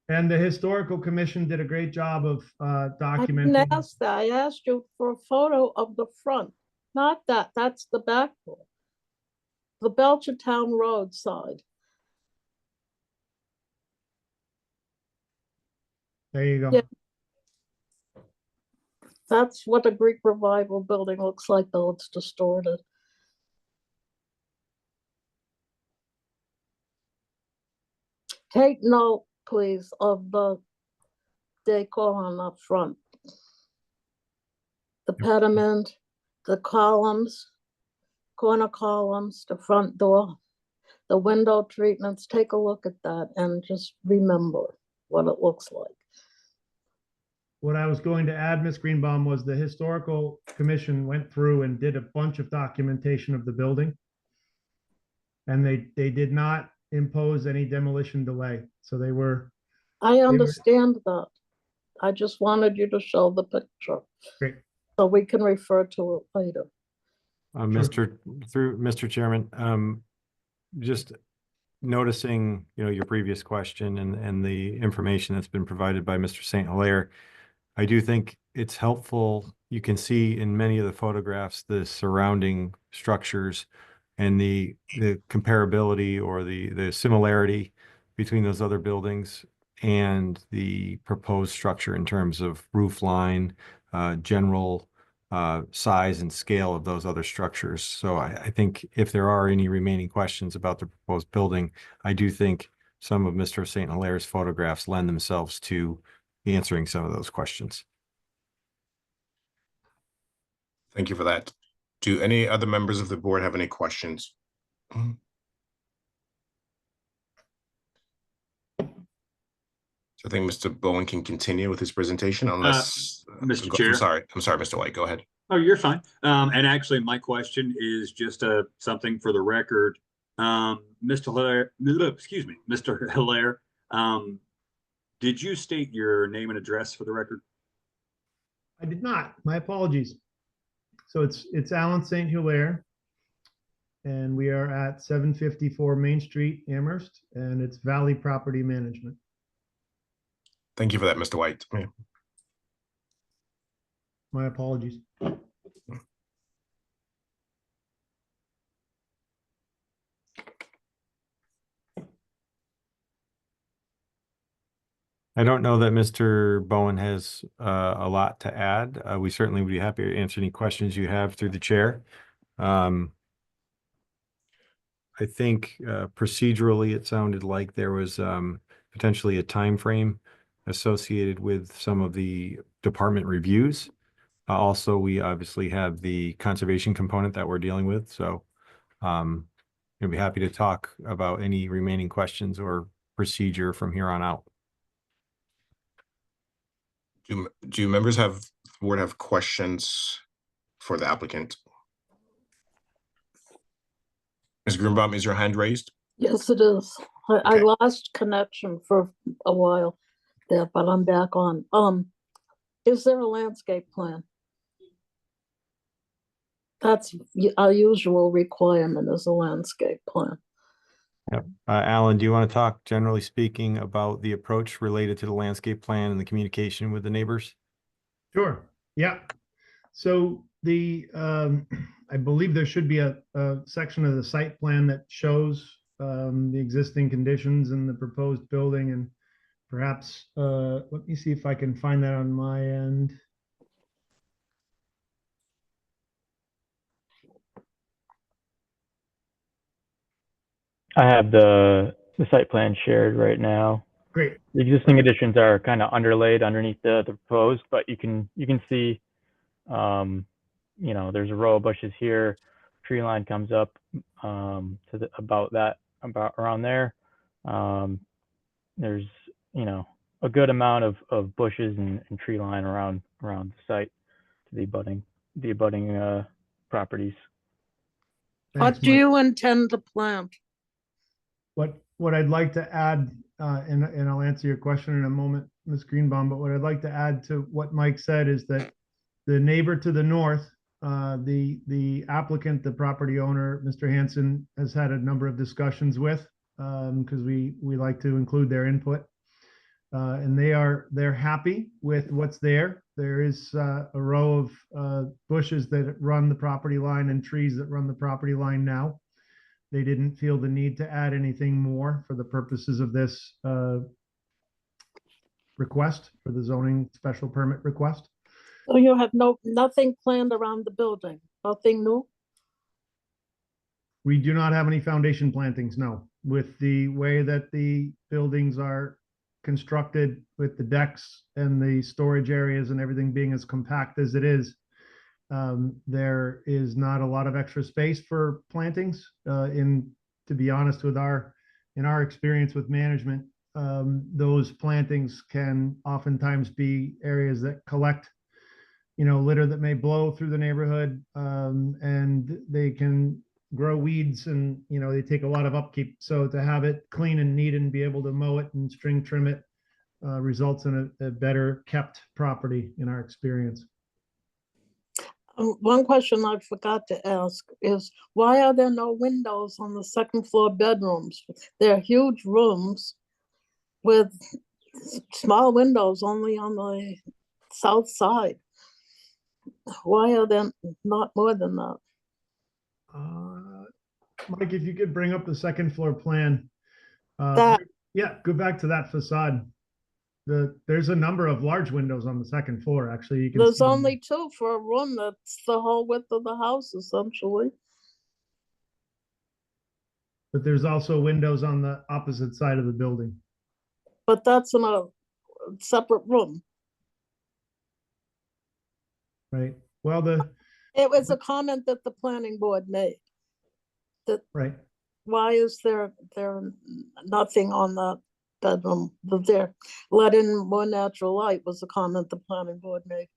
And the historical commission did a great job of I documenting. didn't ask that. I asked you for a photo of the front, not that. That's the back door. The Belchertown Road side. There you go. Yeah. That's what a Greek revival building looks like, though it's distorted. Take note, please, of the decor on the front. The pediment, the columns, corner columns, the front door, the window treatments. Take a look at that and just remember what it looks like. What I was going to add, Ms. Greenbaum, was the historical commission went through and did a bunch of documentation of the building. And they did not impose any demolition delay. So they were I understand that. I just wanted you to show the picture. great. So we can refer to it later. Mr. Chairman, just noticing, your previous question and the information that's been provided by Mr. St. Hilaire, I do think it's helpful. You can see in many of the photographs, the surrounding structures and the comparability or the similarity between those other buildings and the proposed structure in terms of roof line, general size and scale of those other structures. So I think if there are any remaining questions about the proposed building, I do think some of Mr. St. Hilaire's photographs lend themselves to answering some of those questions. Thank you for that. Do any other members of the board have any questions? I think Mr. Bowen can continue with his presentation unless. Mr. Chair. I'm sorry, Mr. White, go ahead. Oh, you're fine. And actually, my question is just something for the record. Mr. Hilaire, excuse me, Mr. Hilaire, did you state your name and address for the record? I did not. My apologies. So it's Alan St. Hilaire, and we are at 754 Main Street, Amherst, and it's Valley Property Management. Thank you for that, Mr. White. Yeah. My apologies. I don't know that Mr. Bowen has a lot to add. We certainly would be happy to answer any questions you have through the chair. I think procedurally, it sounded like there was potentially a time frame associated with some of the department reviews. Also, we obviously have the conservation component that we're dealing with. So I'd be happy to talk about any remaining questions or procedure from here on out. Do members of the board have questions for the applicant? Ms. Greenbaum, is your hand raised? Yes, it is. I Okay. lost connection for a while there, but I'm back on. Is there a landscape plan? That's our usual requirement, is a landscape plan. Alan, do you want to talk, generally speaking, about the approach related to the landscape plan and the communication with the neighbors? Sure. Yeah. So I believe there should be a section of the site plan that shows the existing conditions and the proposed building, and perhaps let me see if I can find that on my end. I have the site plan shared right now. Great. The existing additions are kind of underlaid underneath the proposed, but you can see, there's a row of bushes here. Tree line comes up to about around there. There's a good amount of bushes and tree line around the site to the abutting properties. What Thanks, do Mike. you intend to plant? What I'd like to add, and I'll answer your question in a moment, Ms. Greenbaum, but what I'd like to add to what Mike said is that the neighbor to the north, the applicant, the property owner, Mr. Hanson, has had a number of discussions with, because we like to include their input. And they're happy with what's there. There is a row of bushes that run the property line and trees that run the property line now. They didn't feel the need to add anything more for the purposes of this request, for the zoning special permit request. So you have nothing planned around the building, nothing new? We do not have any foundation plantings, no. With the way that the buildings are constructed, with the decks and the storage areas and everything being as compact as it is, there is not a lot of extra space for plantings. To be honest, in our experience with management, those plantings can oftentimes be areas that collect, litter that may blow through the neighborhood, and they can grow weeds, and they take a lot of upkeep. So to have it clean and neat and be able to mow it and string trim it results in a better kept property in our experience. One question I forgot to ask is, why are there no windows on the second floor bedrooms? They're huge rooms with small windows only on the south side. Why are there not more than that? Mike, if you could bring up the second floor plan. That- Yeah, go back to that facade. There's a number of large windows on the second floor, actually. You can There's see them. only two for a room that's the whole width of the house essentially. But there's also windows on the opposite side of the building. But that's in a separate room. Right. Well, It was a comment that the planning board made. right. Why is there nothing on that bedroom? That they're let in more natural light was a comment the planning board made.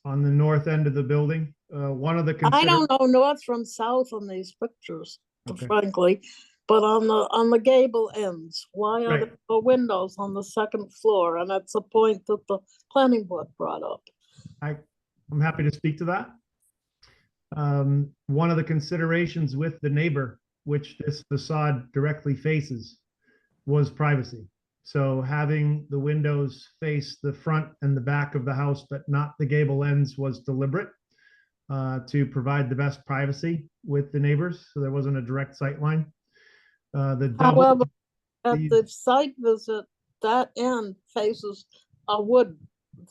On the north end of the building, one of the I don't know north from south on these pictures, Okay. frankly, but on the gable ends, why are Right. there no windows on the second floor? And that's a point that the planning board brought up. I'm happy to speak to that. One of the considerations with the neighbor, which this facade directly faces, was privacy. So having the windows face the front and the back of the house, but not the gable ends, was deliberate to provide the best privacy with the neighbors. So there wasn't a direct sight line. However, at the- the site visit, that end faces a wood,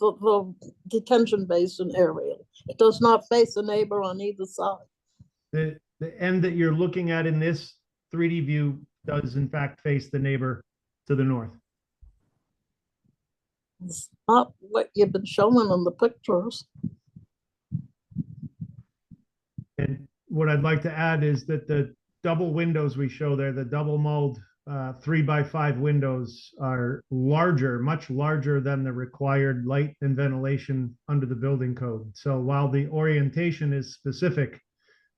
the detention basin area. It does not face a neighbor on either side. The end that you're looking at in this 3D view does in fact face the neighbor to the north. It's not what you've been showing in the pictures. And what I'd like to add is that the double windows we show there, the double mulled 3x5 windows, are larger, much larger than the required light and ventilation under the building code. So while the orientation is specific,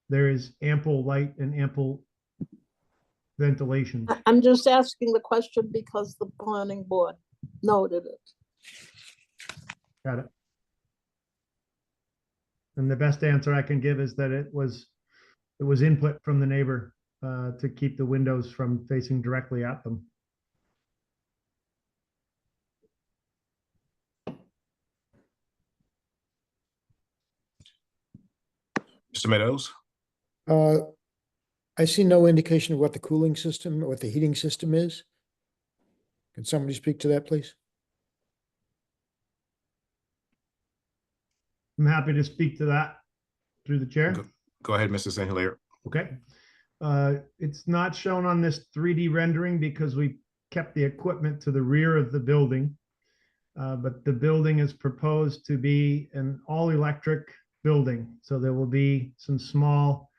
there is ample light and ample ventilation. I'm just asking the question because the planning board noted it. Got it. And the best answer I can give is that it was input from the neighbor to keep the windows from facing directly at them. Mr. Meadows? I see no indication of what the cooling system or what the heating system is. Can somebody speak to that, please? I'm happy to speak to that through the chair. Go ahead, Mr. St. Hilaire. Okay. It's not shown on this 3D rendering because we kept the equipment to the rear of the building. But the building is proposed to be an all-electric building. So there will be some small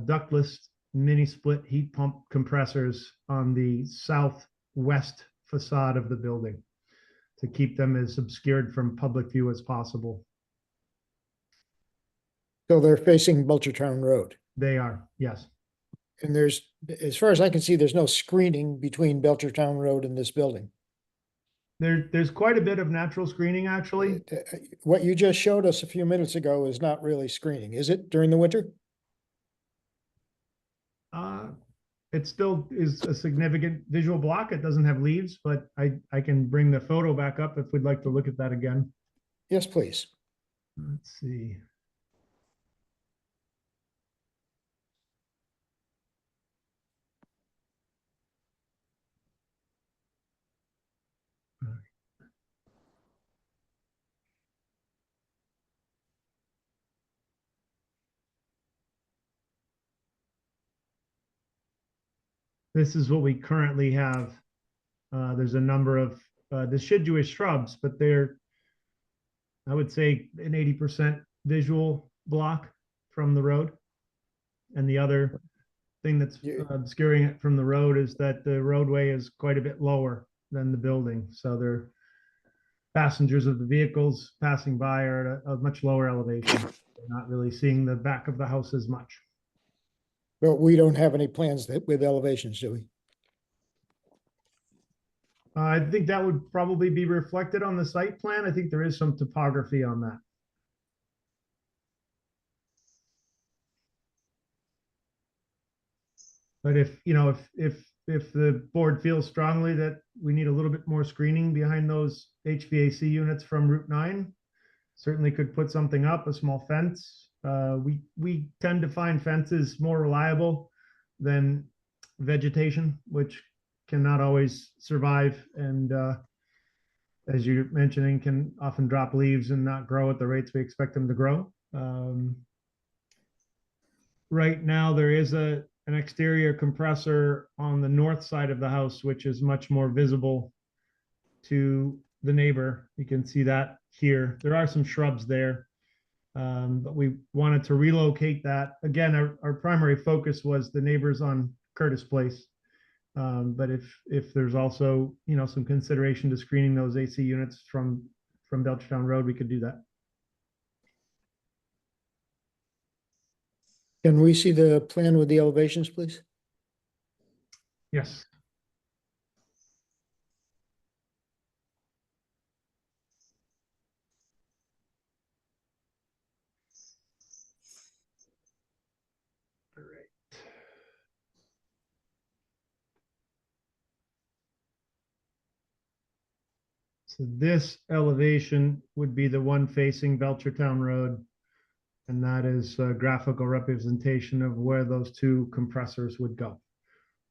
ductless mini split heat pump compressors on the southwest facade of the building to keep them as obscured from public view as possible. So they're facing Belchertown Road. They are, yes. And there's, as far as I can see, there's no screening between Belchertown Road and this building. There's quite a bit of natural screening, actually. What you just showed us a few minutes ago is not really screening, is it, during the winter? It still is a significant visual block. It doesn't have leaves, but I can bring the photo back up if we'd like to look at that again. Yes, please. Let's see. this is what we currently have. There's a number of deciduous shrubs, but they're, I would say, an 80% visual block from the road. And the other thing that's obscuring it from the road is that the roadway is quite a bit lower than the building. So they're passengers of the vehicles passing by are at a much lower elevation. They're not really seeing the back of the house as much. But we don't have any plans with elevations, do we? I think that would probably be reflected on the site plan. I think there is some topography on that. But if, you know, if the board feels strongly that we need a little bit more screening behind those HVAC units from Route 9, certainly could put something up, a small fence. We tend to find fences more reliable than vegetation, which cannot always survive, and as you're mentioning, can often drop leaves and not grow at the rates we expect them to grow. Right now, there is an exterior compressor on the north side of the house, which is much more visible to the neighbor. You can see that here. There are some shrubs there, but we wanted to relocate that. Again, our primary focus was the neighbors on Curtis Place. But if there's also, you know, some consideration to screening those AC units from Belchertown Road, we could do that. Can we see the plan with the elevations, please? Yes. All right. So this elevation would be the one facing Belchertown Road. And that is a graphical representation of where those two compressors would go.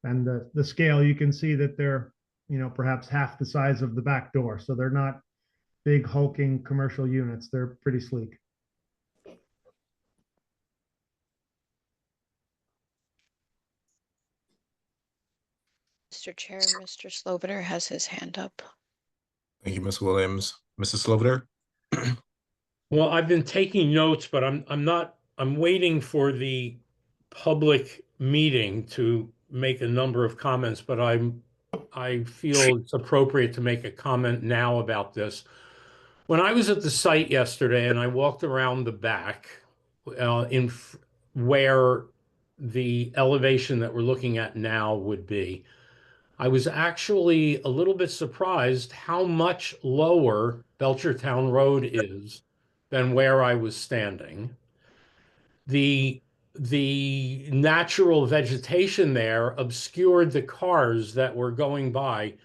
And the scale, you can see that they're, you know, perhaps half the size of the back door. So they're not big hulking commercial units. They're pretty sleek. Mr. Chair, Mr. Sloviter has his hand up. Thank you, Ms. Williams. Mrs. Sloviter? Well, I've been taking notes, but I'm waiting for the public meeting to make a number of comments, but I feel it's appropriate to make a comment now about this. When I was at the site yesterday and I walked around the back where the elevation that we're looking at now would be, I was actually a little bit surprised how much lower Belchertown Road is than where I was standing. The natural vegetation there obscured the cars that were going by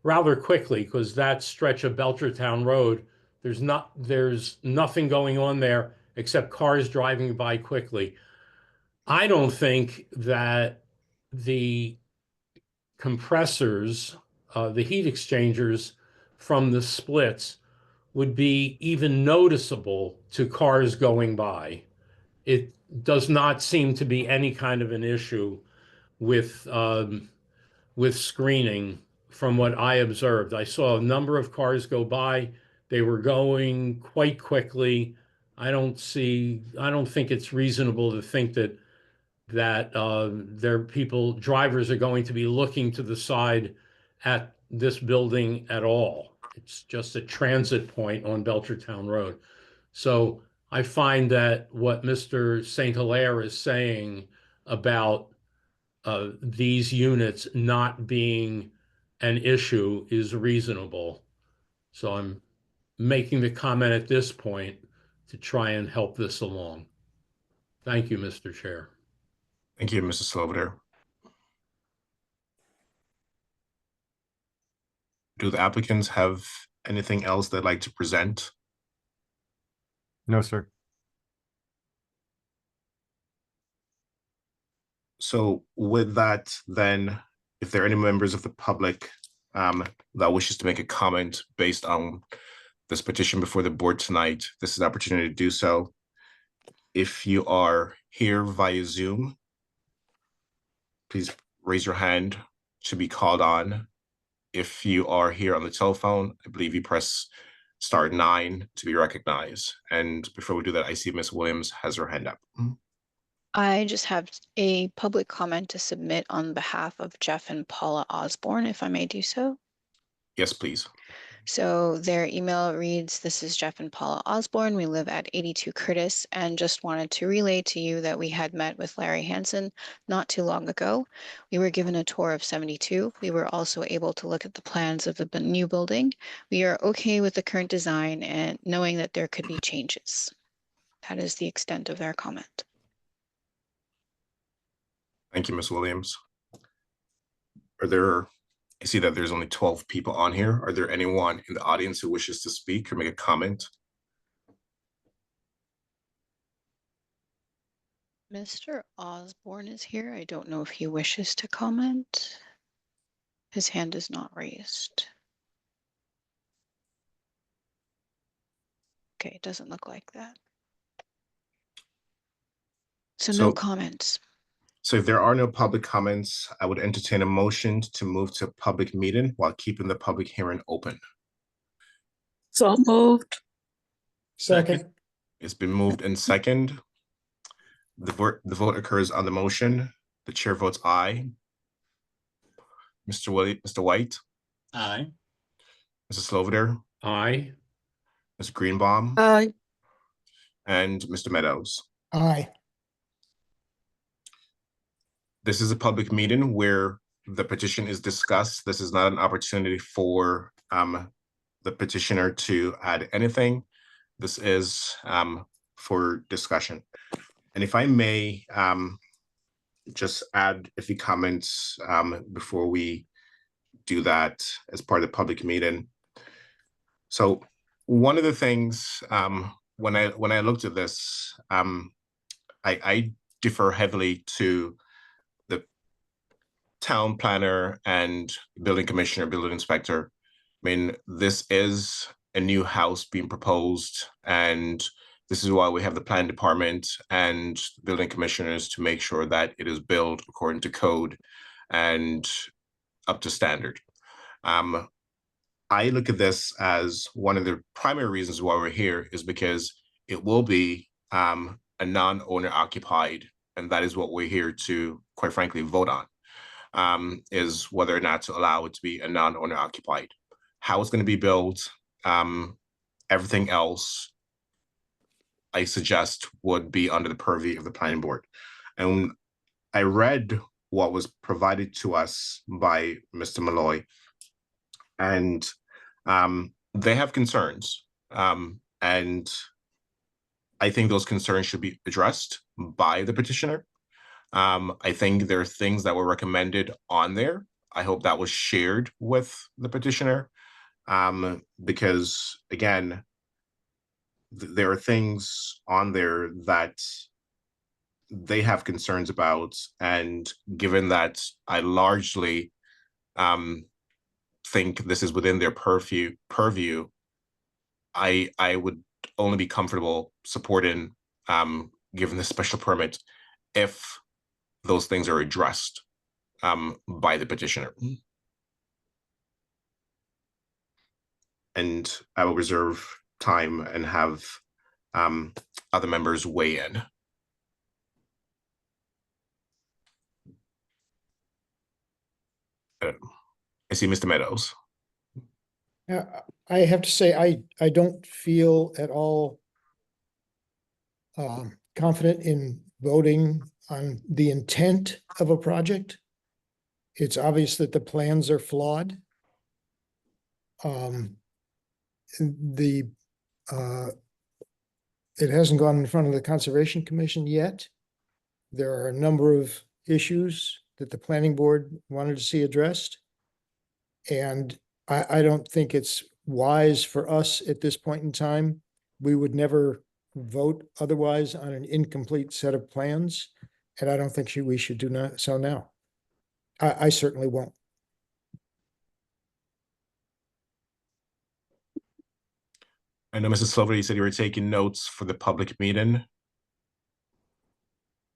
rather quickly, because that stretch of Belchertown Road, there's nothing going on there except cars driving by quickly. I don't think that the compressors, the heat exchangers from the splits would be even noticeable to cars going by. It does not seem to be any kind of an issue with screening from what I observed. I saw a number of cars go by. They were going quite quickly. I don't think it's reasonable to think that drivers are going to be looking to the side at this building at all. It's just a transit point on Belchertown Road. So I find that what Mr. St. Hilaire is saying about these units not being an issue is reasonable. So I'm making the comment at this point to try and help this along. Thank you, Mr. Chair. Thank you, Mrs. Sloviter. Do the applicants have anything else they'd like to present? No, sir. So with that, then, if there are any members of the public that wishes to make a comment based on this petition before the board tonight, this is an opportunity to do so. If you are here via Zoom, please raise your hand to be called on. If you are here on the telephone, I believe you press *9 to be recognized. And before we do that, I see Ms. Williams has her hand up. I just have a public comment to submit on behalf of Jeff and Paula Osborne, if I may do so. Yes, please. So their email reads, "This is Jeff and Paula Osborne. We live at 82 Curtis and just wanted to relay to you that we had met with Larry Hansen not too long ago. We were given a tour of 72. We were also able to look at the plans of the new building. We are okay with the current design and knowing that there could be changes." That is the extent of their comment. Thank you, Ms. Williams. I see that there's only 12 people on here. Are there anyone in the audience who wishes to speak or make a comment? Mr. Osborne is here. I don't know if he wishes to comment. His hand is not raised. Okay, it doesn't look like that. So no So- comments. So if there are no public comments, I would entertain a motion to move to a public meeting while keeping the public hearing open. So moved. Second, It's been moved and second. The vote occurs on the motion. The chair votes aye. Mr. White, Aye. Mrs. Sloviter, Aye. Ms. Greenbaum, Aye. and Mr. Meadows. aye. This is a public meeting where the petition is discussed. This is not an opportunity for the petitioner to add anything. This is for discussion. And if I may just add a few comments before we do that as part of the public meeting. So one of the things when I looked at this, I differ heavily to the town planner and building commissioner, building inspector. I mean, this is a new house being proposed, and this is why we have the planning department and building commissioners to make sure that it is built according to code and up to standard. I look at this as one of the primary reasons why we're here is because it will be a non-owner occupied, and that is what we're here to, quite frankly, vote on, is whether or not to allow it to be a non-owner occupied. How it's going to be built, everything else, I suggest would be under the purview of the planning board. And I read what was provided to us by Mr. Malloy, and they have concerns. And I think those concerns should be addressed by the petitioner. I think there are things that were recommended on there. I hope that was shared with the petitioner, because again, there are things on there that they have concerns about, and given that I largely think this is within their purview, I would only be comfortable supporting given the special permit if those things are addressed by the petitioner. And I will reserve time and have other members weigh in. I see Mr. Meadows. I have to say, I don't feel at all confident in voting on the intent of a project. It's obvious that the plans are flawed. It hasn't gone in front of the Conservation Commission yet. There are a number of issues that the planning board wanted to see addressed. And I don't think it's wise for us at this point in time. We would never vote otherwise on an incomplete set of plans. And I don't think we should do so now. I certainly won't. I know, Mrs. Silver, you said you were taking notes for the public meeting.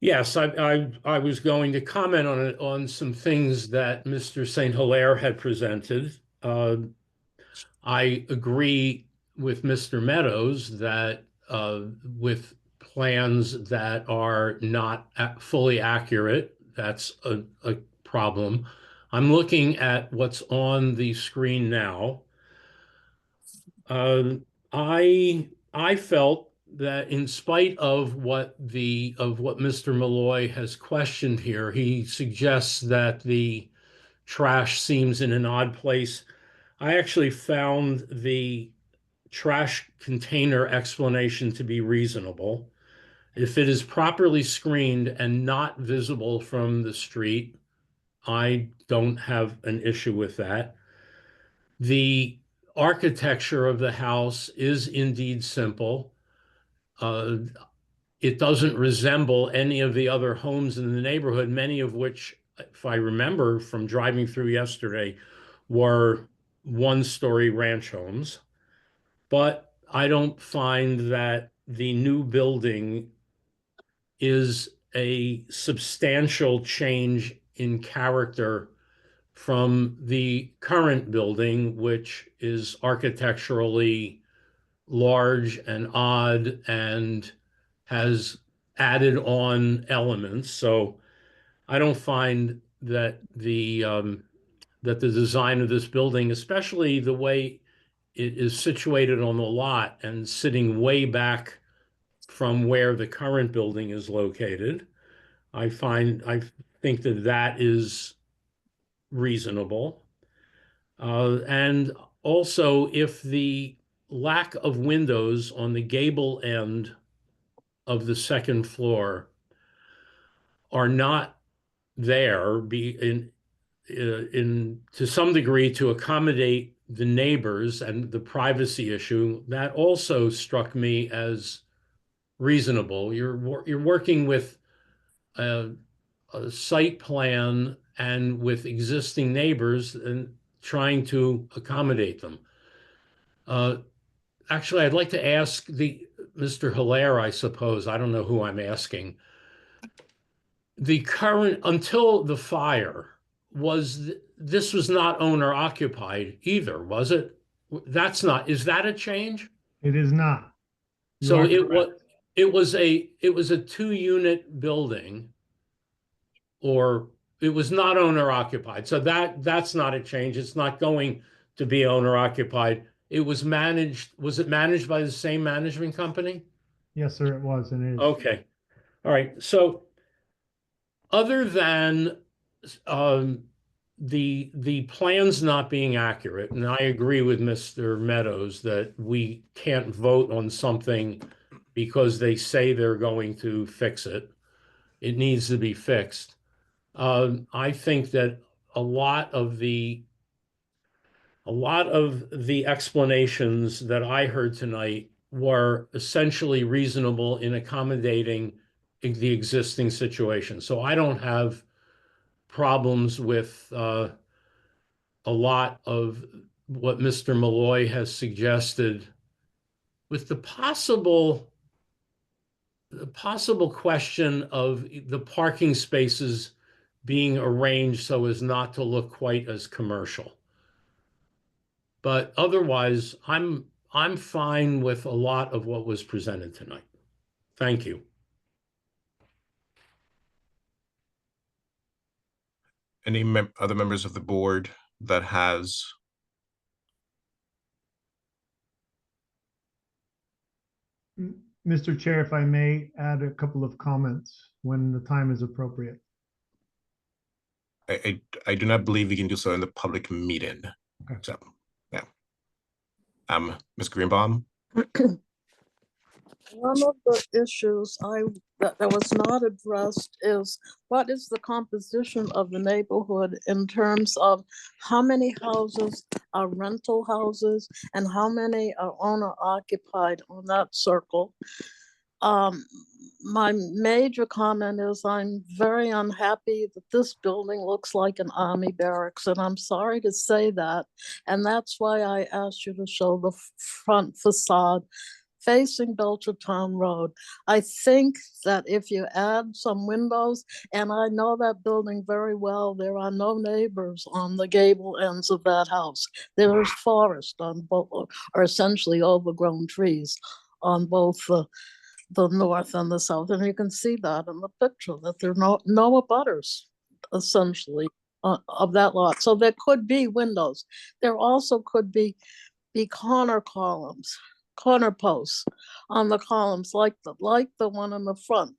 Yes, I was going to comment on it, on some things that Mr. St. Hilaire had presented. I agree with Mr. Meadows that with plans that are not fully accurate, that's a problem. I'm looking at what's on the screen now. I felt that in spite of what Mr. Malloy has questioned here, he suggests that the trash seems in an odd place. I actually found the trash container explanation to be reasonable. If it is properly screened and not visible from the street, I don't have an issue with that. The architecture of the house is indeed simple. It doesn't resemble any of the other homes in the neighborhood, many of which, if I remember from driving through yesterday, were one-story ranch homes. But I don't find that the new building is a substantial change in character from the current building, which is architecturally large and odd and has added on elements. So I don't find that the design of this building, especially the way it is situated on the lot and sitting way back from where the current building is located, I think that that is reasonable. And also, if the lack of windows on the gable end of the second floor are not there in to some degree to accommodate the neighbors and the privacy issue, that also struck me as reasonable. You're working with a site plan and with existing neighbors and trying to accommodate them. Actually, I'd like to ask Mr. Hilaire, I suppose, I don't know who I'm asking. The current, until the fire, this was not owner occupied either, was it? Is that a change? It is not. You So are it was correct. it was a 2-unit building, or it was not owner occupied. So that's not a change. It's not going to be owner occupied. Was it managed by the same management company? Yes, sir, it was and it is. Okay. All right. So other than the plans not being accurate, and I agree with Mr. Meadows that we can't vote on something because they say they're going to fix it. It needs to be fixed. I think that a lot of the explanations that I heard tonight were essentially reasonable in accommodating the existing situation. So I don't have problems with a lot of what Mr. Malloy has suggested, with the possible question of the parking spaces being arranged so as not to look quite as commercial. But otherwise, I'm fine with a lot of what was presented tonight. Thank you. Any other members of the board that has? Mr. Chair, if I may add a couple of comments when the time is appropriate. I do not believe we can do so in the public meeting. Okay. So, yeah. Ms. Greenbaum? One of the issues that was not addressed is what is the composition of the neighborhood in terms of how many houses are rental houses and how many are owner occupied on that circle. My major comment is I'm very unhappy that this building looks like an army barracks, and I'm sorry to say that. And that's why I asked you to show the front facade facing Belchertown Road. I think that if you add some windows, and I know that building very well, there are no neighbors on the gable ends of that house. There is forest on both, or essentially overgrown trees on both the north and the south, and you can see that in the picture, that there are no abutters, essentially, of that lot. So there could be windows. There also could be corner columns, corner posts on the columns, like the one in the front.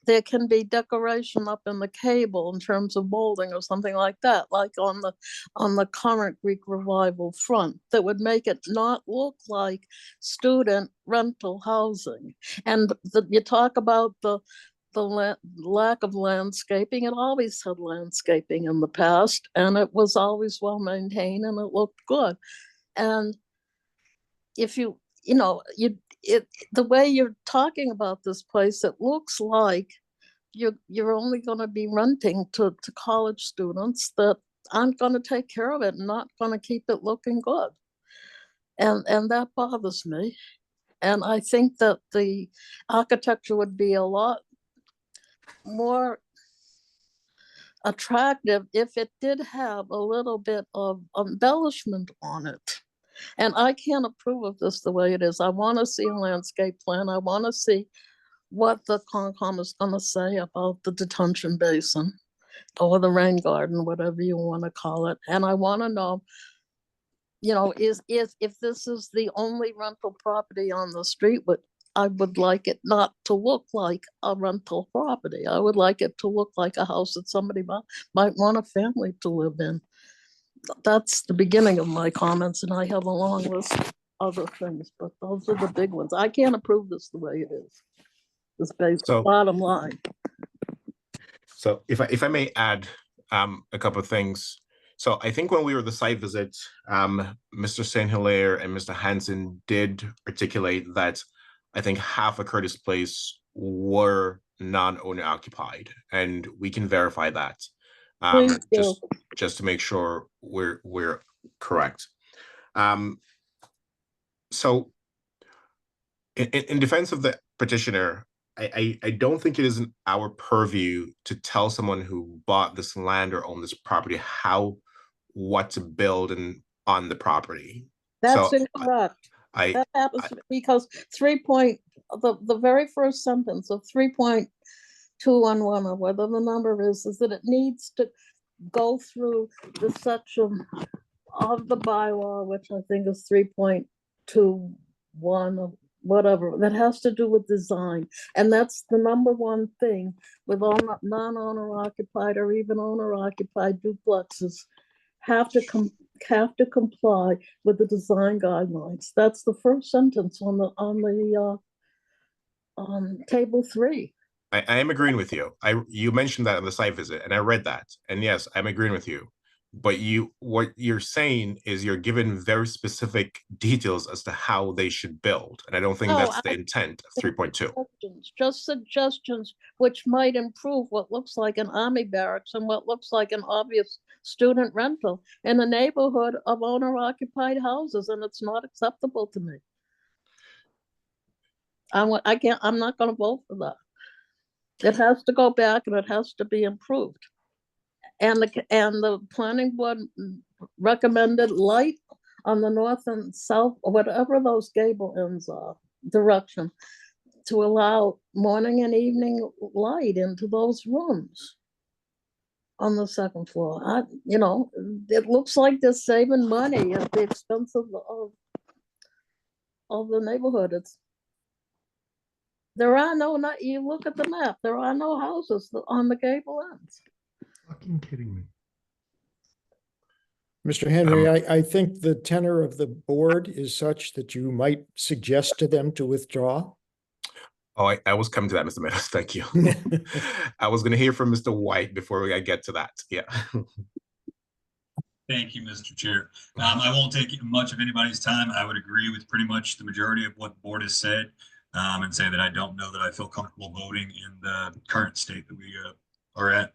There can be decoration up in the cable in terms of molding or something like that, like on the current Greek Revival front, that would make it not look like student rental housing. And you talk about the lack of landscaping. It always had landscaping in the past, and it was always well maintained, and it looked good. And if the way you're talking about this place, it looks like you're only going to be renting to college students that aren't going to take care of it and not going to keep it looking good. And that bothers me. And I think that the architecture would be a lot more attractive if it did have a little bit of embellishment on it. And I can't approve of this the way it is. I want to see a landscape plan. I want to see what the Concom is going to say about the detention basin or the rain garden, whatever you want to call it. And I want to know, if this is the only rental property on the street, but I would like it not to look like a rental property. I would like it to look like a house that somebody might want a family to live in. That's the beginning of my comments, and I have a long list of other things, but those are the big ones. I can't approve this the way it is. This bottom line. So if I may add a couple of things. So I think when we were at the site visit, Mr. St. Hilaire and Mr. Hansen did articulate that I think half of Curtis Place were non-owner occupied, and we can verify that. Just to make sure we're correct. So in defense of the petitioner, I don't think it is in our purview to tell someone who bought this land or owned this property what to build on the property. That's incorrect. That happens because the very first sentence of 3.211, or whatever the number is that it needs to go through the section of the bylaw, which I think is 3.21 or whatever, that has to do with design. And that's the number one thing with all non-owner occupied or even owner occupied duplexes have to comply with the design guidelines. That's the first sentence on the table 3. I am agreeing with you. You mentioned that on the site visit, and I read that. And yes, I'm agreeing with you. But what you're saying is you're given very specific details as to how they should build. And I don't think that's the intent of 3.2. Just suggestions which might improve what looks like an army barracks and what looks like an obvious student rental in a neighborhood of owner-occupied houses, and it's not acceptable to me. I'm not going to vote for that. It has to go back and it has to be improved. And the planning board recommended light on the north and south, or whatever those gable ends are, direction, to allow morning and evening light into those rooms on the second floor. It looks like they're saving money at the expense of the neighborhood. You look at the map, there are no houses on the gable ends. Fucking kidding me. Mr. Henry, I think the tenor of the board is such that you might suggest to them to withdraw. Oh, I was coming to that, Mr. Meadows. Thank you. I was going to hear from Mr. White before I get to that. Yeah. Thank you, Mr. Chair. I won't take much of anybody's time. I would agree with pretty much the majority of what the board has said, and say that I don't know that I feel comfortable voting in the current state that we are at.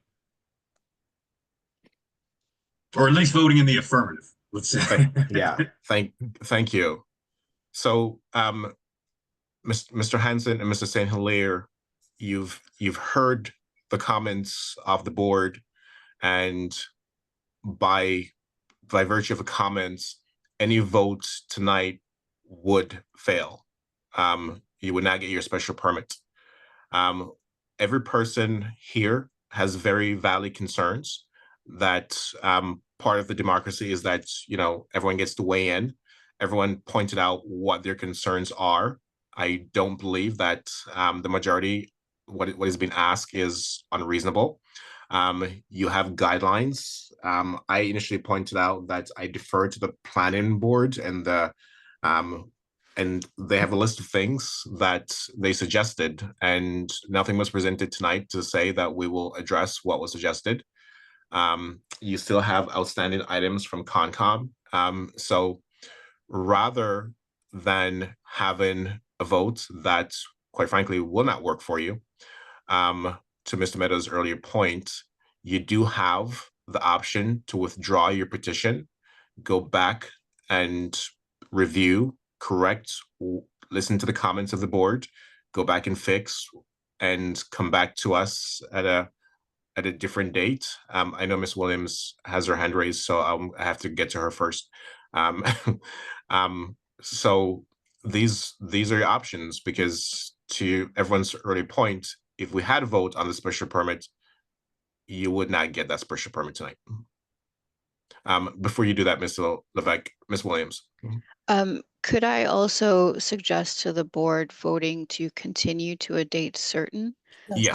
Or at least voting in the affirmative, let's say. Yeah, thank you. So Mr. Hanson and Mr. St. Hilaire, you've heard the comments of the board, and by virtue of the comments, any vote tonight would fail. You would not get your special permit. Every person here has very valid concerns that part of the democracy is that, you know, everyone gets to weigh in. Everyone pointed out what their concerns are. I don't believe that the majority, what is being asked is unreasonable. You have guidelines. I initially pointed out that I defer to the planning board and they have a list of things that they suggested, and nothing was presented tonight to say that we will address what was suggested. You still have outstanding items from Concom. So rather than having a vote that, quite frankly, will not work for you, to Mr. Meadows' earlier point, you do have the option to withdraw your petition, go back and review, correct, listen to the comments of the board, go back and fix, and come back to us at a different date. I know Ms. Williams has her hand raised, so I have to get to her first. So these are your options, because to everyone's early point, if we had a vote on the special permit, you would not get that special permit tonight. Before you do that, Mr. Levesque, Ms. Williams. Could I also suggest to the board voting to continue to a date certain? Yes.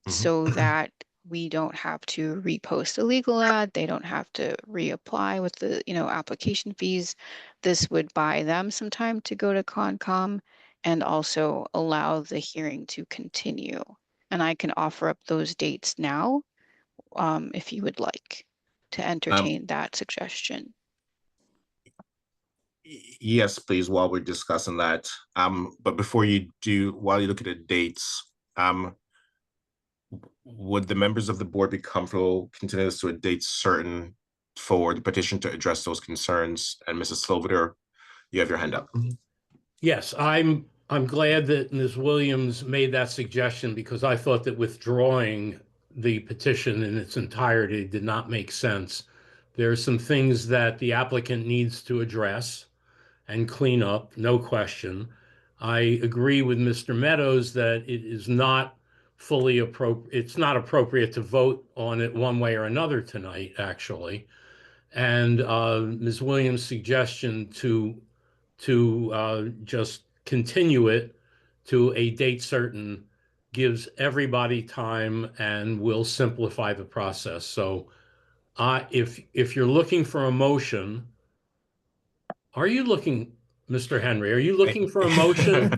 So that we don't have to repost a legal ad, they don't have to reapply with the, you know, application fees. This would buy them some time to go to Concom and also allow the hearing to continue. And I can offer up those dates now, if you would like to entertain that suggestion. Yes, please, while we're discussing that. But before you do, while you look at the dates, would the members of the board be comfortable continuing this to a date certain for the petition to address those concerns? And Mrs. Slobodur, you have your hand up. Yes, I'm glad that Ms. Williams made that suggestion, because I thought that withdrawing the petition in its entirety did not make sense. There are some things that the applicant needs to address and clean up, no question. I agree with Mr. Meadows that it is not fully appropriate. It's not appropriate to vote on it one way or another tonight, actually. And Ms. Williams' suggestion to just continue it to a date certain gives everybody time and will simplify the process. So if you're looking for a motion, are you looking, Mr. Henry, are you looking for a motion?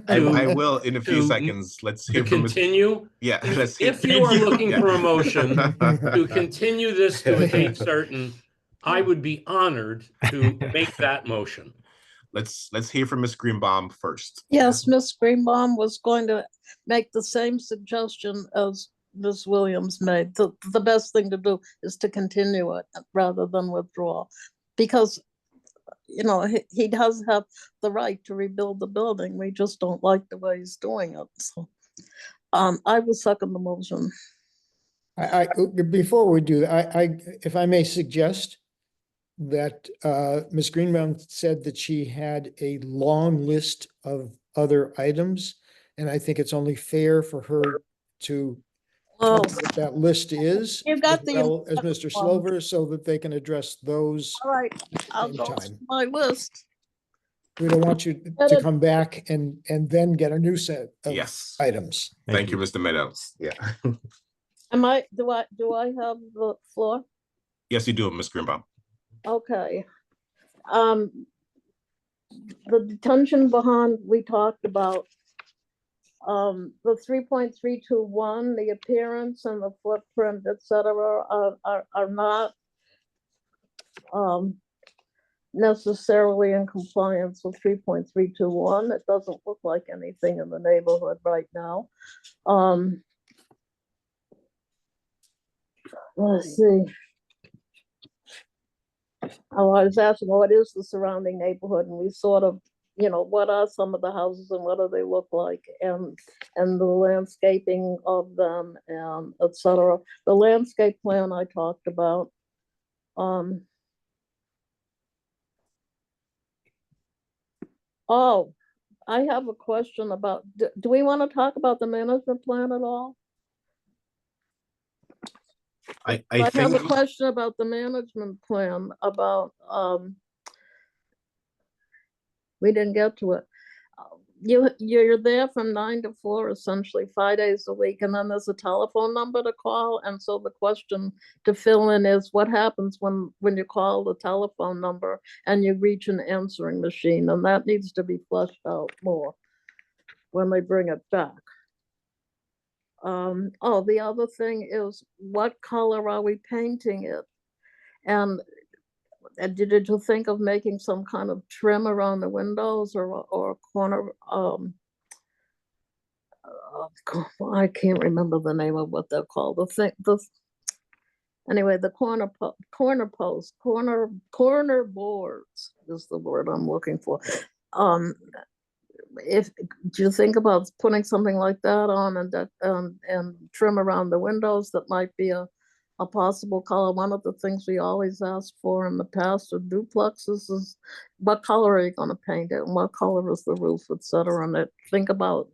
I will in a few seconds. Let's hear To from continue? Yeah, let's hear. If you are looking Yeah. for a motion to continue this to a date certain, I would be honored to make that motion. Let's hear from Ms. Greenbaum first. Yes, Ms. Greenbaum was going to make the same suggestion as Ms. Williams made. The best thing to do is to continue it rather than withdraw, because, you know, he does have the right to rebuild the building. We just don't like the way he's doing it. So I will second the motion. Before we do that, if I may suggest that Ms. Greenbaum said that she had a long list of other items, and I think it's only fair for her to tell Oh, what that list is. You got as the well as Mr. one. Slover, so that they can address those. all right, I'll Same go time. through my list. We don't want you to come back and then get a new set of Yes. items. Thank you, Mr. Meadows. Yeah. Do I have the floor? Yes, you do, Ms. Greenbaum. Okay. The detention bond we talked about, the 3.321, the appearance and the footprint, et cetera, are not necessarily in compliance with 3.321. It doesn't look like anything in the neighborhood right now. Let's see. Oh, I was asking what is the surrounding neighborhood, and we sort of you know, what are some of the houses and what do they look like, and the landscaping of them, and et cetera. The landscape plan I talked about. Oh, I have a question about, do we want to talk about the management plan at all? I I have a think, question about the management plan, about, we didn't get to it. You're there from 9 to 4, essentially 5 days a week, and then there's a telephone number to call. And so the question to fill in is, what happens when you call the telephone number and you reach an answering machine? And that needs to be fleshed out more when they bring it back. Oh, the other thing is, what color are we painting it? And did you think of making some kind of trim around the windows, or corner? I can't remember the name of what they're called. Anyway, the corner posts, corner boards is the word I'm looking for. Do you think about putting something like that on, and trim around the windows? That might be a possible color. One of the things we always asked for in the past with duplexes is, what color are you going to paint it, and what color is the roof, etc. And think about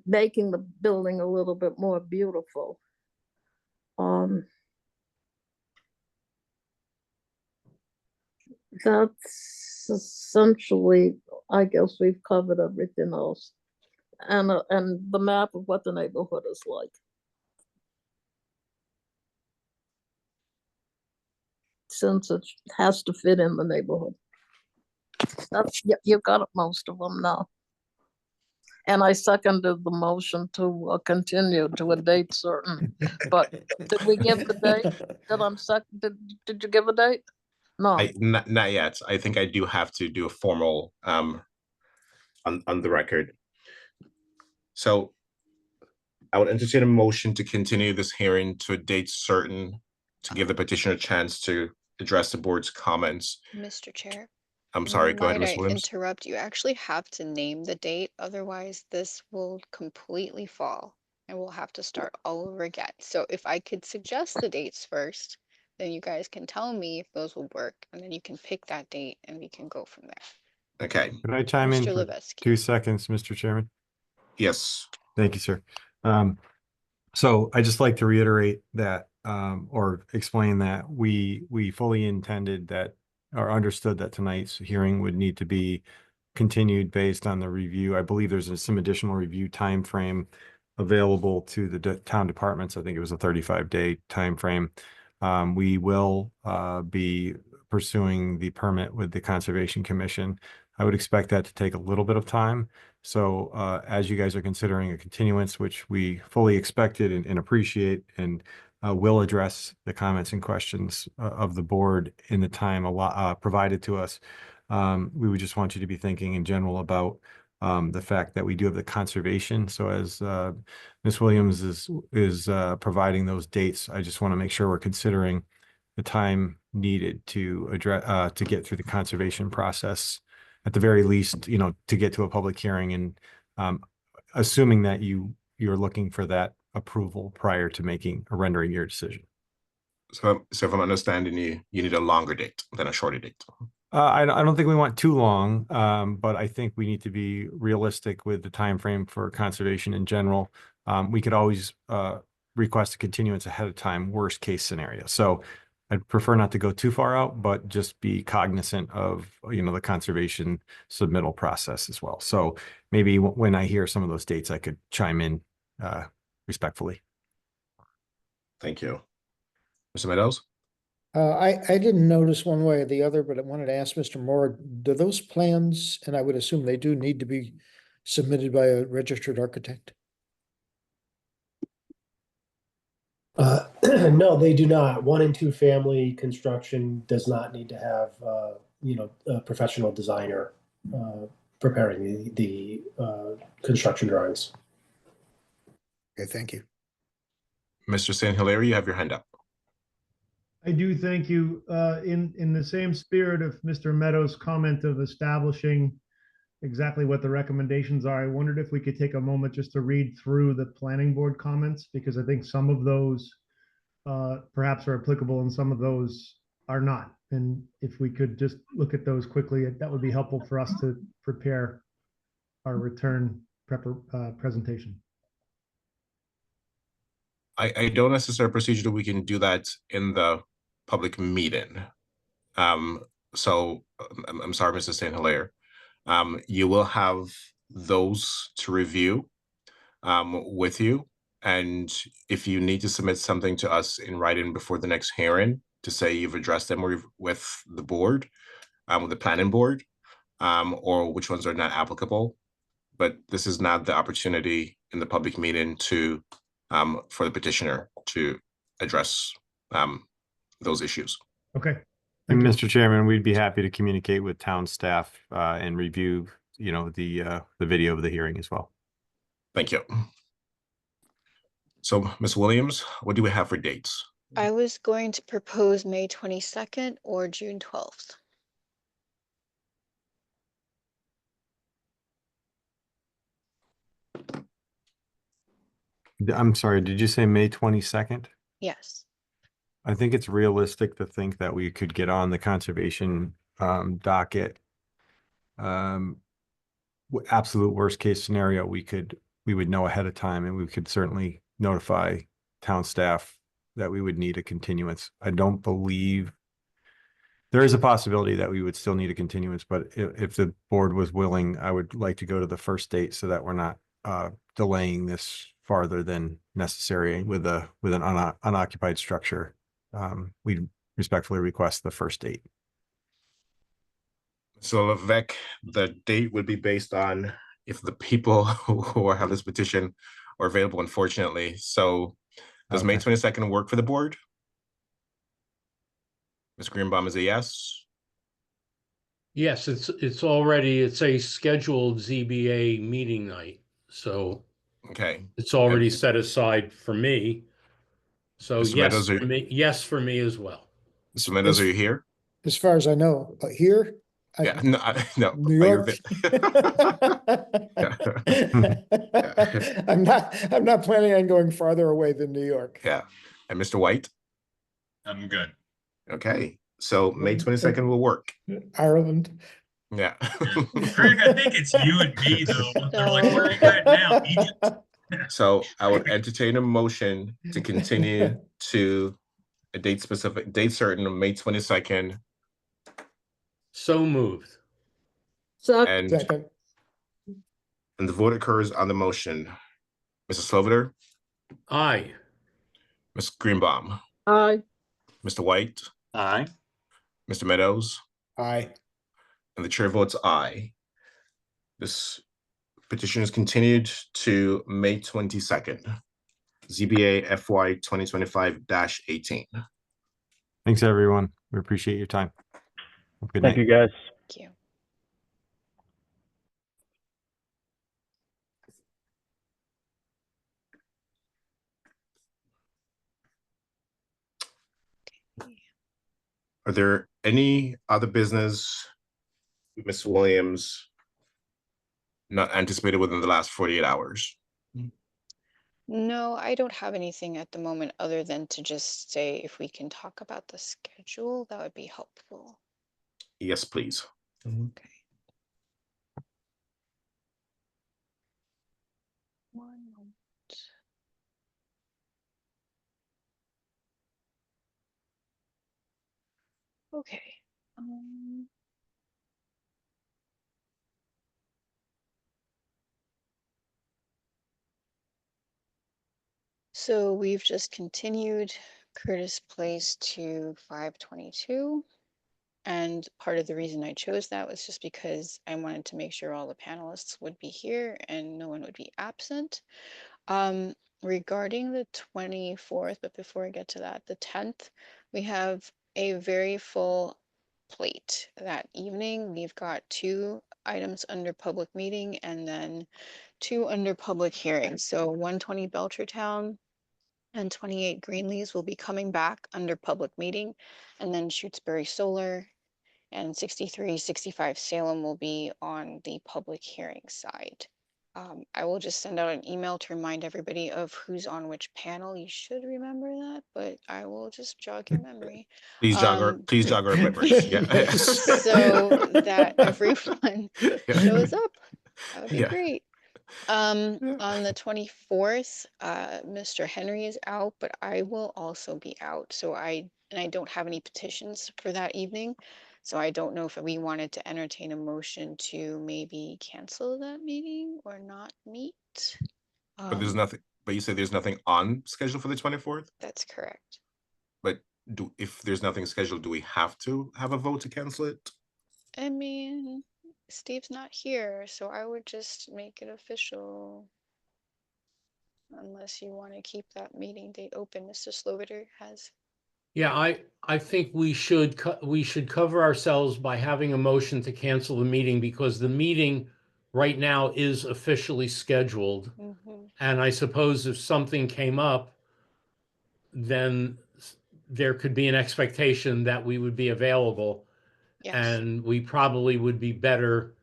making the building a little bit more beautiful. That's essentially, I guess we've covered everything else, and the map of what the neighborhood is like. Since it has to fit in the neighborhood. You got most of them now. And I seconded the motion to continue to a date certain. But did we give the date? Did you give a date? No. not yet. I think I do have to do a formal on the record. So I would entertain a motion to continue this hearing to a date certain, to give the petitioner a chance to address the board's comments. Mr. Chair. I'm sorry, go ahead, Might Ms. I Williams. interrupt? You actually have to name the date, otherwise this will completely fall and we'll have to start all over again. So if I could suggest the dates first, then you guys can tell me if those will work, and then you can pick that date and we can go from there. Okay, Could I chime in Mr. for Levesque. 2 seconds, Mr. Chairman? yes, Thank you, sir. So I just like to reiterate that, or explain that we fully intended that, or understood that tonight's hearing would need to be continued based on the review. I believe there's some additional review time frame available to the town departments. I think it was a 35-day time frame. We will be pursuing the permit with the Conservation Commission. I would expect that to take a little bit of time. So as you guys are considering a continuance, which we fully expected and appreciate, and will address the comments and questions of the board in the time provided to us, we would just want you to be thinking in general about the fact that we do have the conservation. So as Ms. Williams is providing those dates, I just want to make sure we're considering the time needed to address to get through the conservation process, at the very least, you know, to get to a public hearing, and assuming that you're looking for that approval prior to making or rendering your decision. so if I'm understanding you, you need a longer date than a shorter date. I don't think we want too long, but I think we need to be realistic with the time frame for conservation in general. We could always request a continuance ahead of time, worst case scenario. So I'd prefer not to go too far out, but just be cognizant of, you know, the conservation submittal process as well. So maybe when I hear some of those dates, I could chime in respectfully. Thank you. Mr. Meadows? I didn't notice one way or the other, but I wanted to ask Mr. Moore, do those plans, and I would assume they do, need to be submitted by a registered architect? No, they do not. 1 and 2 family construction does not need to have, a professional designer preparing the construction drawings. Okay, thank you. Mr. St. Hilaire, you have your hand up. I do thank you. In the same spirit of Mr. Meadows' comment of establishing exactly what the recommendations are, I wondered if we could take a moment just to read through the planning board comments, because I think some of those perhaps are applicable and some of those are not. And if we could just look at those quickly, that would be helpful for us to prepare our return presentation. I don't necessarily procedure that we can do that in the public meeting. So I'm sorry, Mr. St. Hilaire. You will have those to review with you. And if you need to submit something to us in writing before the next hearing to say you've addressed them with the board, with the planning board, or which ones are not applicable. But this is not the opportunity in the public meeting to for the petitioner to address those issues. Okay. And Thank you. Mr. Chairman, we'd be happy to communicate with town staff and review, the video of the hearing as well. Thank you. So, Ms. Williams, what do we have for dates? I was going to propose May 22nd or June 12th. I'm sorry, did you say May 22nd? Yes. I think it's realistic to think that we could get on the conservation docket. Absolute worst case scenario, we would know ahead of time and we could certainly notify town staff that we would need a continuance. I don't believe there is a possibility that we would still need a continuance, but if the board was willing, I would like to go to the first date so that we're not delaying this farther than necessary with an unoccupied structure. We respectfully request the first date. So, Levesque, the date would be based on if the people who have this petition are available, unfortunately. So, does May Okay. 22nd work for the board? Ms. Greenbaum is a yes. Yes, it's a scheduled ZBA meeting night, so Okay. it's already set aside for me. So Mr. yes, Meadows, yes for me as well. Mr. Meadows, are you here? As far as I know, here. Yeah, no, no. New are you York. I'm not planning on going farther away than New York. Yeah. And Mr. White? I'm good. Okay. So May 22nd will work. Ireland. Yeah. Craig, I think it's you and me though. They're like, where are you at now? Egypt? So I would entertain a motion to continue to a date certain of May 22nd. So moved. And Second. the vote occurs on the motion. Mrs. Sloviter, Aye. Ms. Greenbaum, Aye. Mr. White, Aye. Mr. Meadows, Aye. and the chair votes aye. This petition is continued to May 22nd. ZBA FY 2025-18. Thanks, everyone. We appreciate your time. Good Thank night. you, guys. Thank you. Are there any other business, Ms. Williams, not anticipated within the last 48 hours? No, I don't have anything at the moment other than to just say if we can talk about the schedule, that would be helpful. Yes, please. Okay. One moment. Okay. So we've just continued Curtis Place to 522. And part of the reason I chose that was just because I wanted to make sure all the panelists would be here and no one would be absent. Regarding the 24th, but before I get to that, the 10th, we have a very full plate that evening. We've got 2 items under public meeting and then 2 under public hearing. So 120 Belchertown And 28 Greenlees will be coming back under public meeting. And then Shutesbury Solar and 63, 65 Salem will be on the public hearing side. I will just send out an email to remind everybody of who's on which panel. You should remember that, but I will just jog your memory. Please jog our memories. Yeah. So that everyone Yeah. shows up. That would be Yeah. great. On the 24th, Mr. Henry is out, but I will also be out. So I don't have any petitions for that evening. So I don't know if we wanted to entertain a motion to maybe cancel that meeting or not meet. But there's nothing, but you said there's nothing on schedule for the 24th? That's correct. But if there's nothing scheduled, do we have to have a vote to cancel it? I mean, Steve's not here, so I would just make it official. Unless you want to keep that meeting date open, Mr. Sloviter has. Yeah, I think we should cover ourselves by having a motion to cancel the meeting because the meeting right now is officially scheduled. And I suppose if something came up, then there could be an expectation that we would be available. Yes. And we probably would be better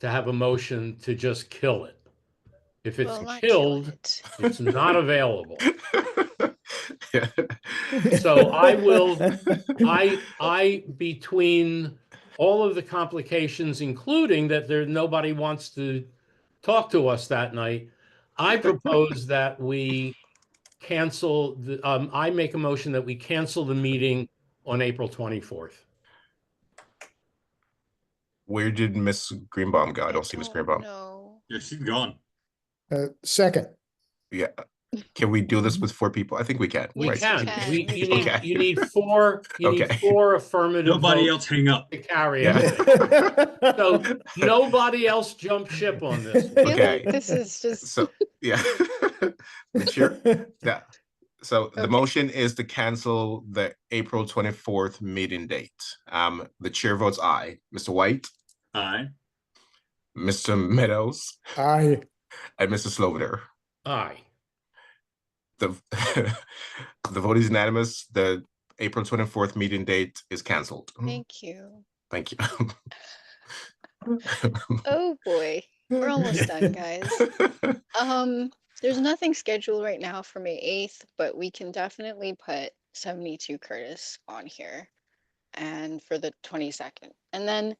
to have a motion to just kill it. If it's Well, not kill killed, it. it's not available. Yeah. So I between all of the complications, including that nobody wants to talk to us that night, I propose that we cancel I make a motion that we cancel the meeting on April 24th. Where did Miss Greenbaum go? I don't see Miss Greenbaum. No. Yeah, she's gone. Second, Yeah. Can we do this with 4 people? I think we can. We right? can. We can. You need 4. You need Okay. 4 affirmative Nobody votes else hang up. to carry Yeah. it. So nobody else jump ship on this. I feel Okay. like this is just. So, yeah. The chair, yeah. So the Okay. motion is to cancel the April 24th meeting date. The chair votes aye. Mr. White, Aye. Mr. Meadows, I, and Mr. Sloviter. Aye. The the vote is unanimous. The April 24th meeting date is canceled. Thank you. Thank you. Oh boy, we're almost done, guys. There's nothing scheduled right now for May 8th, but we can definitely put 72 Curtis on here and for the 22nd. And then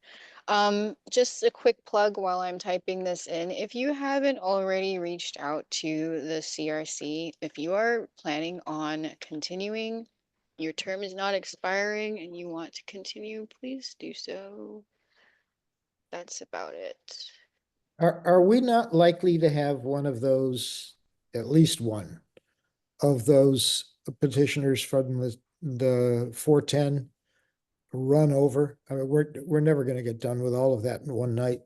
just a quick plug while I'm typing this in. If you haven't already reached out to the CRC, if you are planning on continuing, your term is not expiring and you want to continue, please do so. That's about it. are we not likely to have one of those, at least one of those petitioners from the 410 run over? I mean, we're never gonna get done with all of that in one night.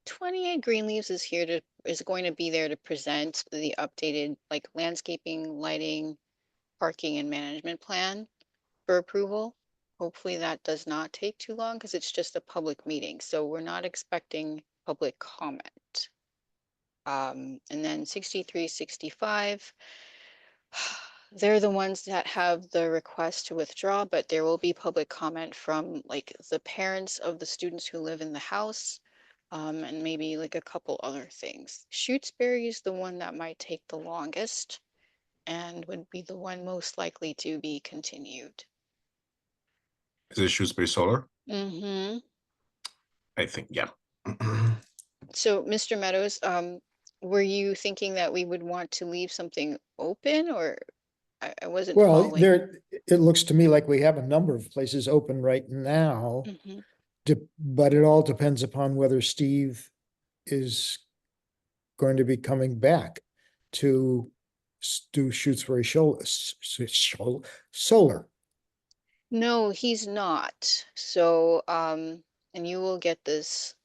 28 Greenleaves is going to be there to present the updated like landscaping, lighting, parking and management plan for approval. Hopefully that does not take too long because it's just a public meeting. So we're not expecting public comment. And then 63, 65. They're the ones that have the request to withdraw, but there will be public comment from like the parents of the students who live in the house, and maybe like a couple other things. Shutesbury is the one that might take the longest and would be the one most likely to be continued. Is it Shrewsbury Solar? Mm-hmm. I think, yeah. So, Mr. Meadows, were you thinking that we would want to leave something open, or I wasn't Well, following? it looks to me like we have a number of places open right now, Mhm. but it all depends upon whether Steve is going to be coming back to do Shutesbury Solar. No, he's not. So, and you will get this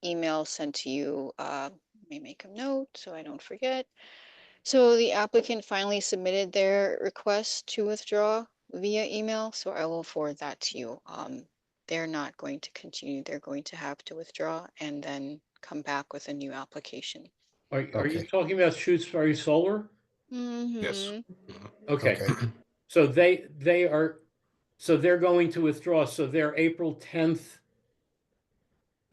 email sent to you. Let me make a note so I don't forget. So the applicant finally submitted their request to withdraw via email, so I will forward that to you. They're not going to continue. They're going to have to withdraw and then come back with a new application. Are you Okay. talking about Shutesbury Solar? Yes. Mhm. Okay, Okay. so they're going to withdraw, so they're April 10th.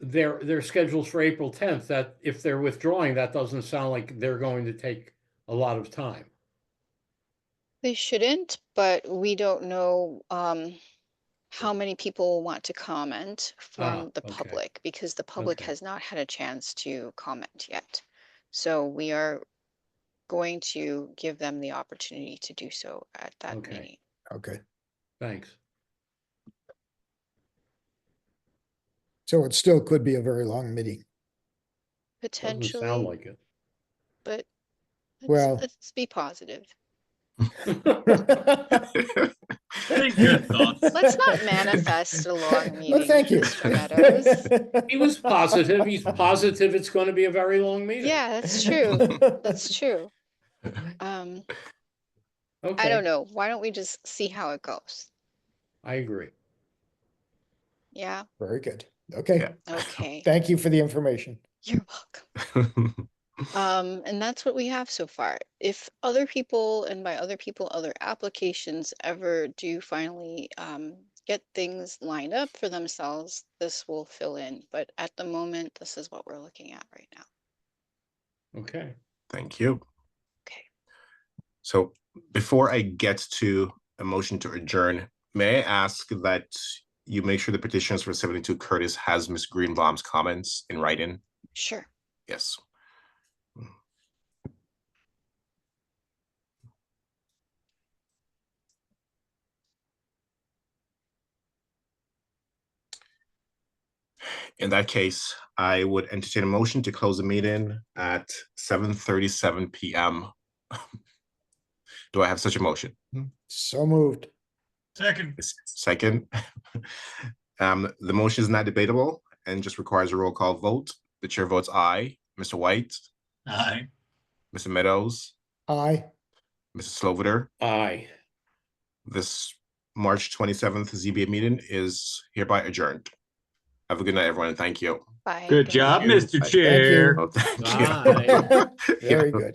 Their schedules for April 10th, that if they're withdrawing, that doesn't sound like they're going to take a lot of time. They shouldn't, but we don't know how many people want to comment from the okay. public because the public Okay. has not had a chance to comment yet. So we are going to give them the opportunity to do so at that Okay. meeting. Okay. Thanks. So it still could be a very long meeting. Doesn't sound Potentially, like it. but Well- let's be positive. Any good thoughts? Let's not manifest a long meeting, Well, thank you. Mr. Meadows. He was positive. He's positive it's going to be a very long meeting. Yeah, that's true. That's true. I Okay. don't know. Why don't we just see how it goes? I agree. Yeah, Very good. Okay. Yeah. okay. Thank you for the information. You're welcome. And that's what we have so far. If other people, and by other people, other applications ever do finally get things lined up for themselves, this will fill in. But at the moment, this is what we're looking at right now. Okay. Thank you. Okay. So before I get to a motion to adjourn, may I ask that you make sure the petitions for 72 Curtis has Ms. Greenbaum's comments in writing? Sure. Yes. In that case, I would entertain a motion to close the meeting at 7:37 p.m. Do I have such a motion? So moved. Second. Second. The motion is not debatable and just requires a roll call vote. The chair votes aye. Mr. White, Aye. Mr. Meadows, Aye. Mrs. Sloviter. Aye. This March 27th ZBA meeting is hereby adjourned. Have a good night, everyone, and thank you. Bye. Good job, night. Mr. Thank Chair. Oh, thank Bye. you. Very good.